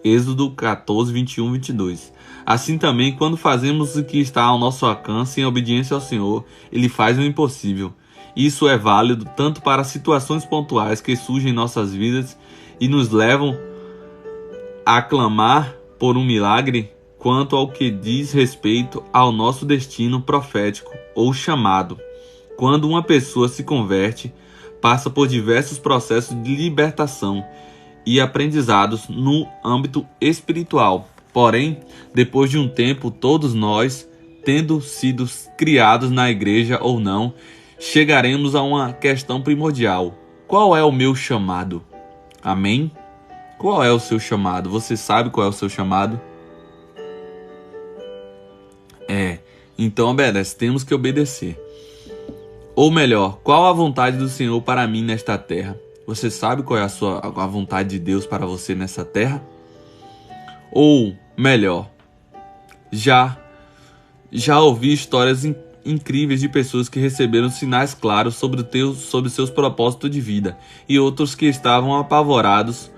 Êxodo 14, 21, 22. Assim também, quando fazemos o que está ao nosso alcance em obediência ao Senhor, Ele faz o impossível. Isso é válido tanto para situações pontuais que surgem em nossas vidas e nos levam a clamar por um milagre, quanto ao que diz respeito ao nosso destino profético ou chamado. Quando uma pessoa se converte, passa por diversos processos de libertação e aprendizados no âmbito espiritual. Porém, depois de um tempo, todos nós, tendo sido criados na igreja ou não, chegaremos a uma questão primordial. Qual é o meu chamado? Amém? Qual é o seu chamado? Você sabe qual é o seu chamado? Então obedece, temos que obedecer. Ou melhor, qual a vontade do Senhor para mim nesta terra? Você sabe qual é a vontade de Deus para você nessa terra? Ou melhor, já ouvi histórias incríveis de pessoas que receberam sinais claros sobre seus propósitos de vida e outros que estavam apavorados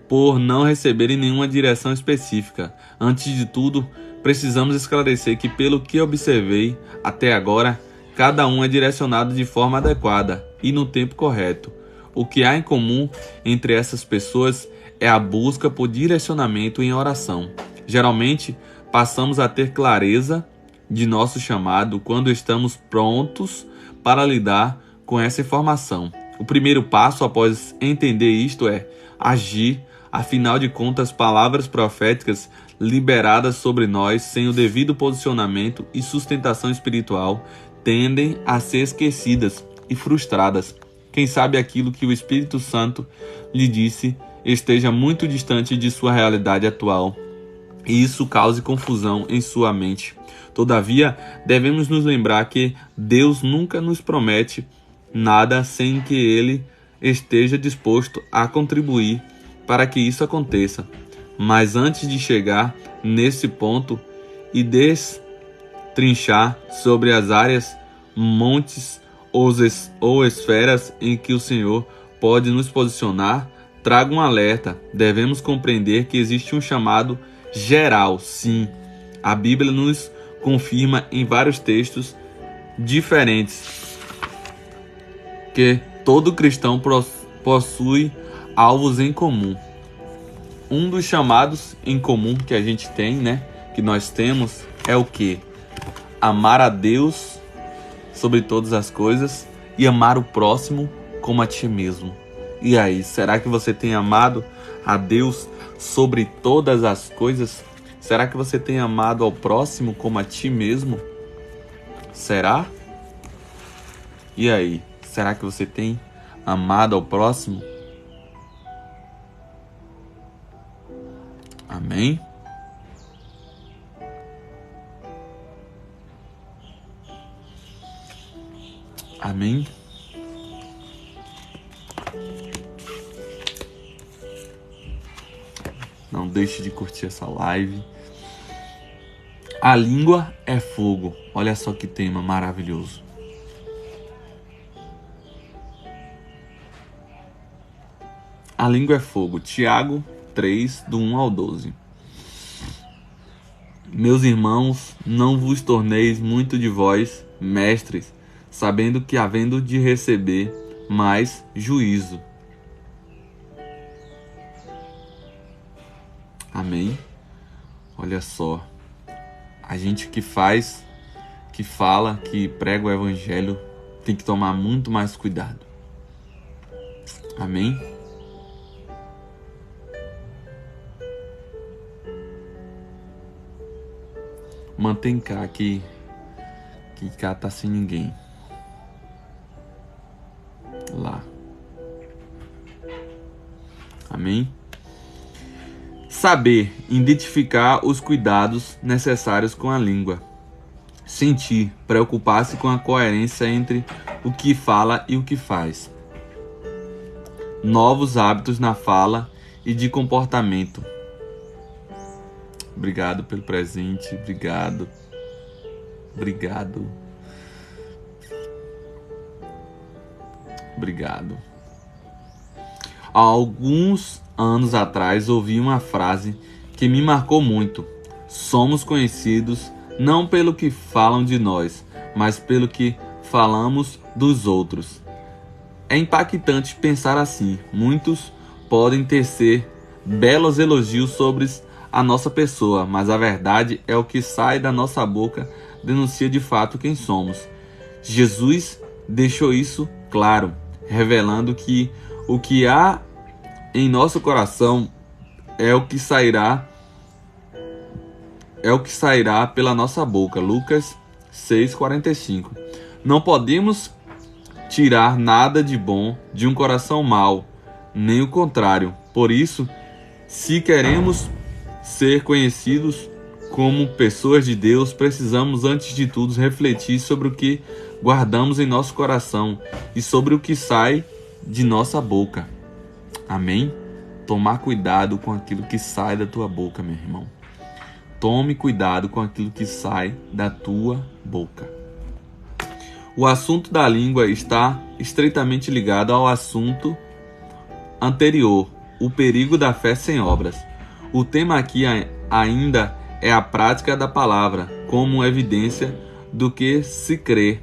por não receberem nenhuma direção específica. Antes de tudo, precisamos esclarecer que, pelo que observei até agora, cada um é direcionado de forma adequada e no tempo correto. O que há em comum entre essas pessoas é a busca por direcionamento em oração. Geralmente, passamos a ter clareza de nosso chamado quando estamos prontos para lidar com essa informação. O primeiro passo após entender isto é agir. Afinal de contas, palavras proféticas liberadas sobre nós sem o devido posicionamento e sustentação espiritual tendem a ser esquecidas e frustradas. Quem sabe aquilo que o Espírito Santo lhe disse esteja muito distante de sua realidade atual e isso cause confusão em sua mente. Todavia, devemos nos lembrar que Deus nunca nos promete nada sem que Ele esteja disposto a contribuir para que isso aconteça. Mas antes de chegar nesse ponto e destrinchar sobre as áreas, montes ou esferas em que o Senhor pode nos posicionar, trago um alerta. Devemos compreender que existe um chamado geral, sim. A Bíblia nos confirma em vários textos diferentes que todo cristão possui alvos em comum. Um dos chamados em comum que a gente tem, que nós temos, é o quê? Amar a Deus sobre todas as coisas e amar o próximo como a ti mesmo. E aí, será que você tem amado a Deus sobre todas as coisas? Será que você tem amado ao próximo como a ti mesmo? Será? E aí, será que você tem amado ao próximo? Amém? Amém? Não deixe de curtir essa live. A língua é fogo. Olha só que tema maravilhoso. A língua é fogo. Tiago 3, do 1 ao 12. Meus irmãos, não vos torneis muito de vós, mestres, sabendo que havendo de receber mais juízo. Amém? Olha só. A gente que faz, que fala, que prega o evangelho, tem que tomar muito mais cuidado. Amém? Mantém cá que cá tá sem ninguém. Lá. Amém? Saber identificar os cuidados necessários com a língua. Sentir, preocupar-se com a coerência entre o que fala e o que faz. Novos hábitos na fala e de comportamento. Obrigado pelo presente, obrigado. Há alguns anos atrás ouvi uma frase que me marcou muito. Somos conhecidos não pelo que falam de nós, mas pelo que falamos dos outros. É impactante pensar assim. Muitos podem tecer belos elogios sobre a nossa pessoa, mas a verdade é o que sai da nossa boca denuncia de fato quem somos. Jesus deixou isso claro, revelando que o que há em nosso coração é o que sairá é o que sairá pela nossa boca. Lucas 6,45. Não podemos tirar nada de bom de um coração mau, nem o contrário. Por isso, se queremos ser conhecidos como pessoas de Deus, precisamos antes de tudo refletir sobre o que guardamos em nosso coração e sobre o que sai de nossa boca. Amém? Tomar cuidado com aquilo que sai da tua boca, meu irmão. Tome cuidado com aquilo que sai da tua boca. O assunto da língua está estreitamente ligado ao assunto anterior, o perigo da fé sem obras. O tema aqui ainda é a prática da palavra, como evidência do que se crê.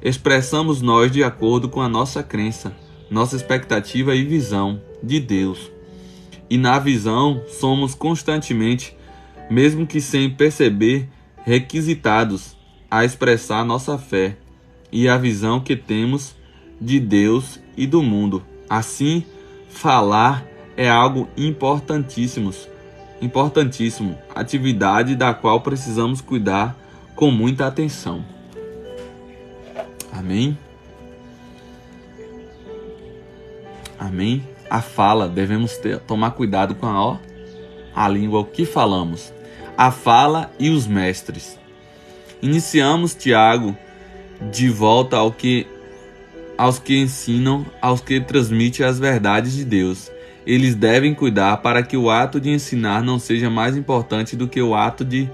Expressamos nós de acordo com a nossa crença, nossa expectativa e visão de Deus. E na visão somos constantemente, mesmo que sem perceber, requisitados a expressar nossa fé e a visão que temos de Deus e do mundo. Assim, falar é algo importantíssimo, atividade da qual precisamos cuidar com muita atenção. Amém? Amém? A fala, devemos tomar cuidado com a língua, o que falamos. A fala e os mestres. Iniciamos Tiago de volta aos que ensinam, aos que transmitem as verdades de Deus. Eles devem cuidar para que o ato de ensinar não seja mais importante do que o ato de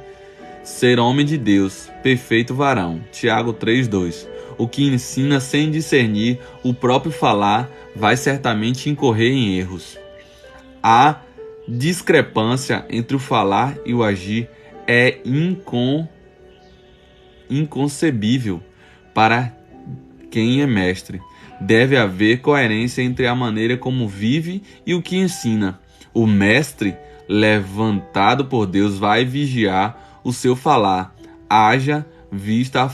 ser homem de Deus, perfeito varão. Tiago 3:2. O que ensina sem discernir o próprio falar vai certamente incorrer em erros. A discrepância entre o falar e o agir é inconcebível para quem é mestre. Deve haver coerência entre a maneira como vive e o que ensina. O mestre, levantado por Deus, vai vigiar o seu falar. Haja vista a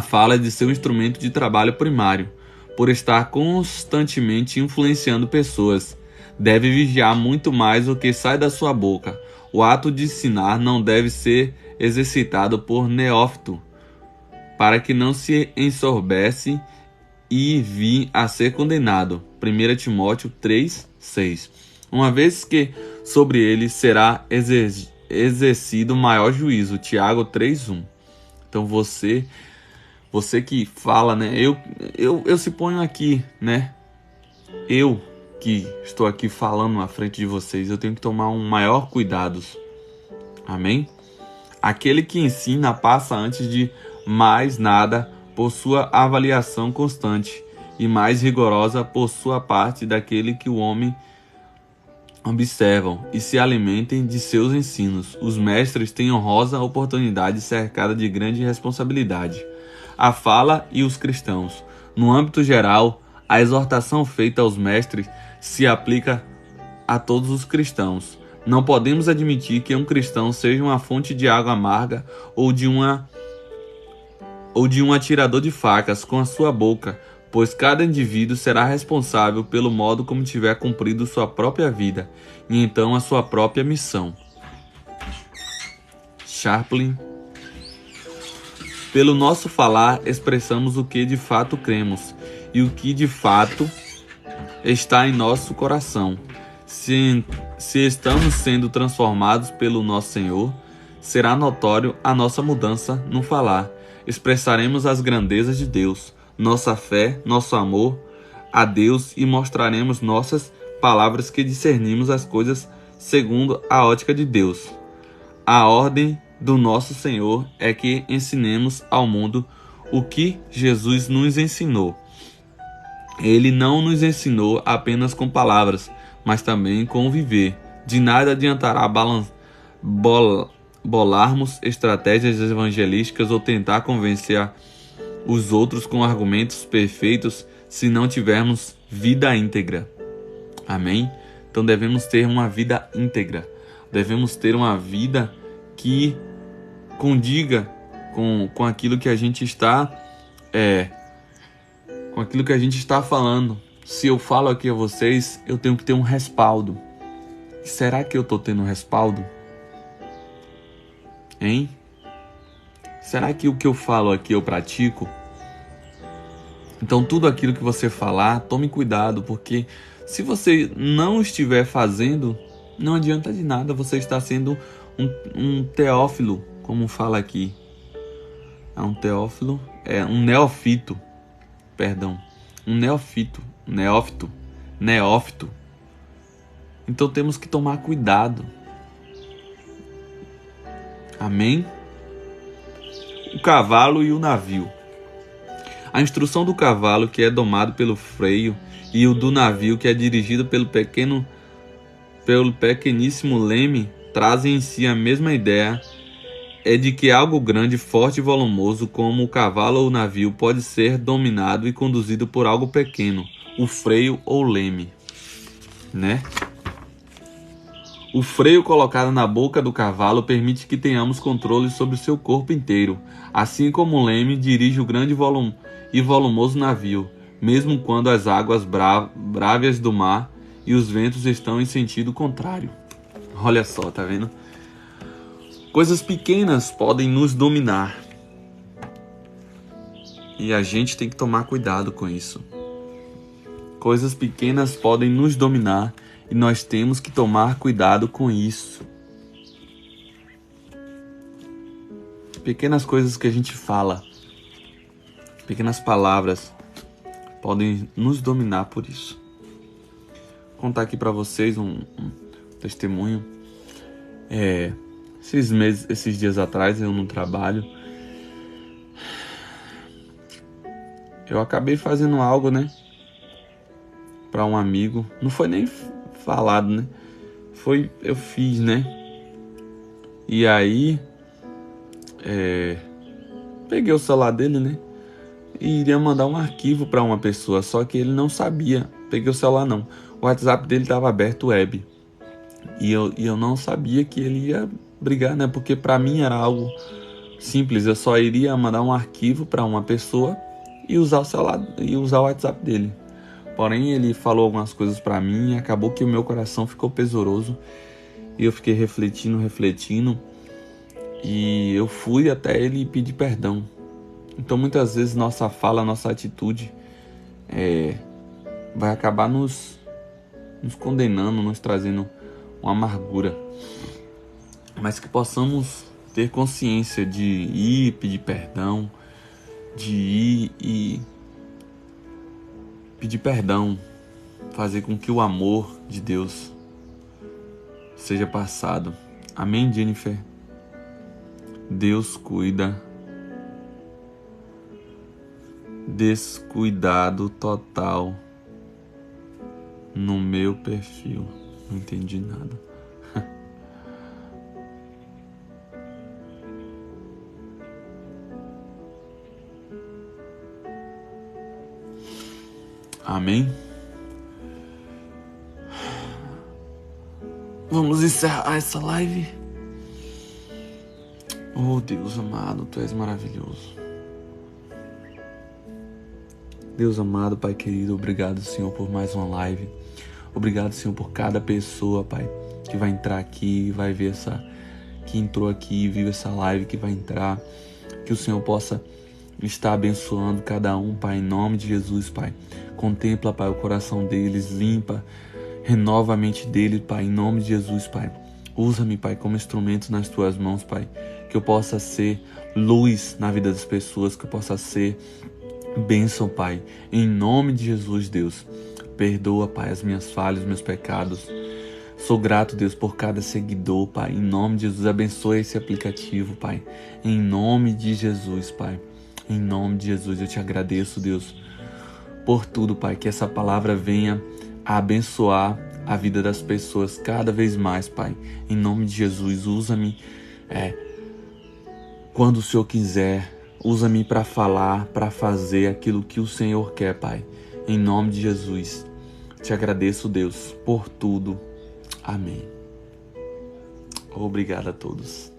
fala de seu instrumento de trabalho primário, por estar constantemente influenciando pessoas. Deve vigiar muito mais o que sai da sua boca. O ato de ensinar não deve ser exercitado por neófito, para que não se ensoberbece e vir a ser condenado. 1 Timóteo 3:6. Uma vez que sobre ele será exercido maior juízo. Tiago 3:1. Então você que fala, né? Eu se ponho aqui, né? Eu que estou aqui falando na frente de vocês, eu tenho que tomar um maior cuidado. Amém? Aquele que ensina passa antes de mais nada por sua avaliação constante e mais rigorosa por sua parte daquele que o homem observam e se alimentem de seus ensinos. Os mestres têm honrosa oportunidade cercada de grande responsabilidade. A fala e os cristãos. No âmbito geral, a exortação feita aos mestres se aplica a todos os cristãos. Não podemos admitir que um cristão seja uma fonte de água amarga ou de um atirador de facas com a sua boca, pois cada indivíduo será responsável pelo modo como tiver cumprido sua própria vida e então a sua própria missão. Chaplin. Pelo nosso falar, expressamos o que de fato cremos e o que de fato está em nosso coração. Se estamos sendo transformados pelo nosso Senhor, será notório a nossa mudança no falar. Expressaremos as grandezas de Deus, nossa fé, nosso amor a Deus e mostraremos nossas palavras que discernimos as coisas segundo a ótica de Deus. A ordem do nosso Senhor é que ensinemos ao mundo o que Jesus nos ensinou. Ele não nos ensinou apenas com palavras, mas também com o viver. De nada adiantará bolarmos estratégias evangelísticas ou tentar convencer os outros com argumentos perfeitos se não tivermos vida íntegra. Amém? Então devemos ter uma vida íntegra. Devemos ter uma vida que condiga com aquilo que a gente está com aquilo que a gente está falando. Se eu falo aqui a vocês, eu tenho que ter um respaldo. Será que eu estou tendo um respaldo? Hein? Será que o que eu falo aqui eu pratico? Então tudo aquilo que você falar, tome cuidado, porque se você não estiver fazendo, não adianta de nada, você está sendo um teófilo, como fala aqui. É um teófilo, é um neófito, perdão, um neófito. Então temos que tomar cuidado. Amém? O cavalo e o navio. A instrução do cavalo, que é domado pelo freio, e o do navio, que é dirigido pelo pequeníssimo leme, trazem em si a mesma ideia, é de que algo grande, forte e volumoso, como o cavalo ou o navio, pode ser dominado e conduzido por algo pequeno, o freio ou leme, né? O freio colocado na boca do cavalo permite que tenhamos controle sobre o seu corpo inteiro, assim como o leme dirige o grande e volumoso navio, mesmo quando as águas brávias do mar e os ventos estão em sentido contrário. Olha só, tá vendo? Coisas pequenas podem nos dominar. E a gente tem que tomar cuidado com isso. Coisas pequenas podem nos dominar e nós temos que tomar cuidado com isso. Pequenas coisas que a gente fala, pequenas palavras, podem nos dominar por isso. Vou contar aqui para vocês um testemunho. Esses dias atrás, eu no trabalho, eu acabei fazendo algo, né, para um amigo. Não foi nem falado, né? Eu fiz, né? E aí, peguei o celular dele, né? E iria mandar um arquivo para uma pessoa, só que ele não sabia. Peguei o celular não. O WhatsApp dele estava aberto web. E eu não sabia que ele ia brigar, né? Porque para mim era algo simples. Eu só iria mandar um arquivo para uma pessoa e usar o celular e usar o WhatsApp dele. Porém, ele falou algumas coisas para mim e acabou que o meu coração ficou pesoroso. E eu fiquei refletindo. E eu fui até ele pedir perdão. Então, muitas vezes, nossa fala, nossa atitude vai acabar nos condenando, nos trazendo uma amargura. Mas que possamos ter consciência de ir pedir perdão, de ir e pedir perdão, fazer com que o amor de Deus seja passado. Amém, Jennifer? Deus cuida. Descuidado total no meu perfil. Não entendi nada. Amém? Vamos encerrar essa live. Oh Deus amado, Tu és maravilhoso. Deus amado, Pai querido, obrigado, Senhor, por mais uma live. Obrigado, Senhor, por cada pessoa, Pai, que vai entrar aqui, vai ver que entrou aqui, viu essa live, que vai entrar. Que o Senhor possa estar abençoando cada um, Pai, em nome de Jesus, Pai. Contempla, Pai, o coração deles, limpa, renova a mente deles, Pai, em nome de Jesus, Pai. Usa-me, Pai, como instrumento nas Tuas mãos, Pai. Que eu possa ser luz na vida das pessoas, que eu possa ser bênção, Pai. Em nome de Jesus, Deus. Perdoa, Pai, as minhas falhas, os meus pecados. Sou grato, Deus, por cada seguidor, Pai. Em nome de Jesus, abençoa esse aplicativo, Pai. Em nome de Jesus, Pai. Em nome de Jesus, eu te agradeço, Deus, por tudo, Pai. Que essa palavra venha a abençoar a vida das pessoas cada vez mais, Pai. Em nome de Jesus, usa-me quando o Senhor quiser. Usa-me para falar, para fazer aquilo que o Senhor quer, Pai. Em nome de Jesus. Te agradeço, Deus, por tudo. Amém. Obrigado a todos.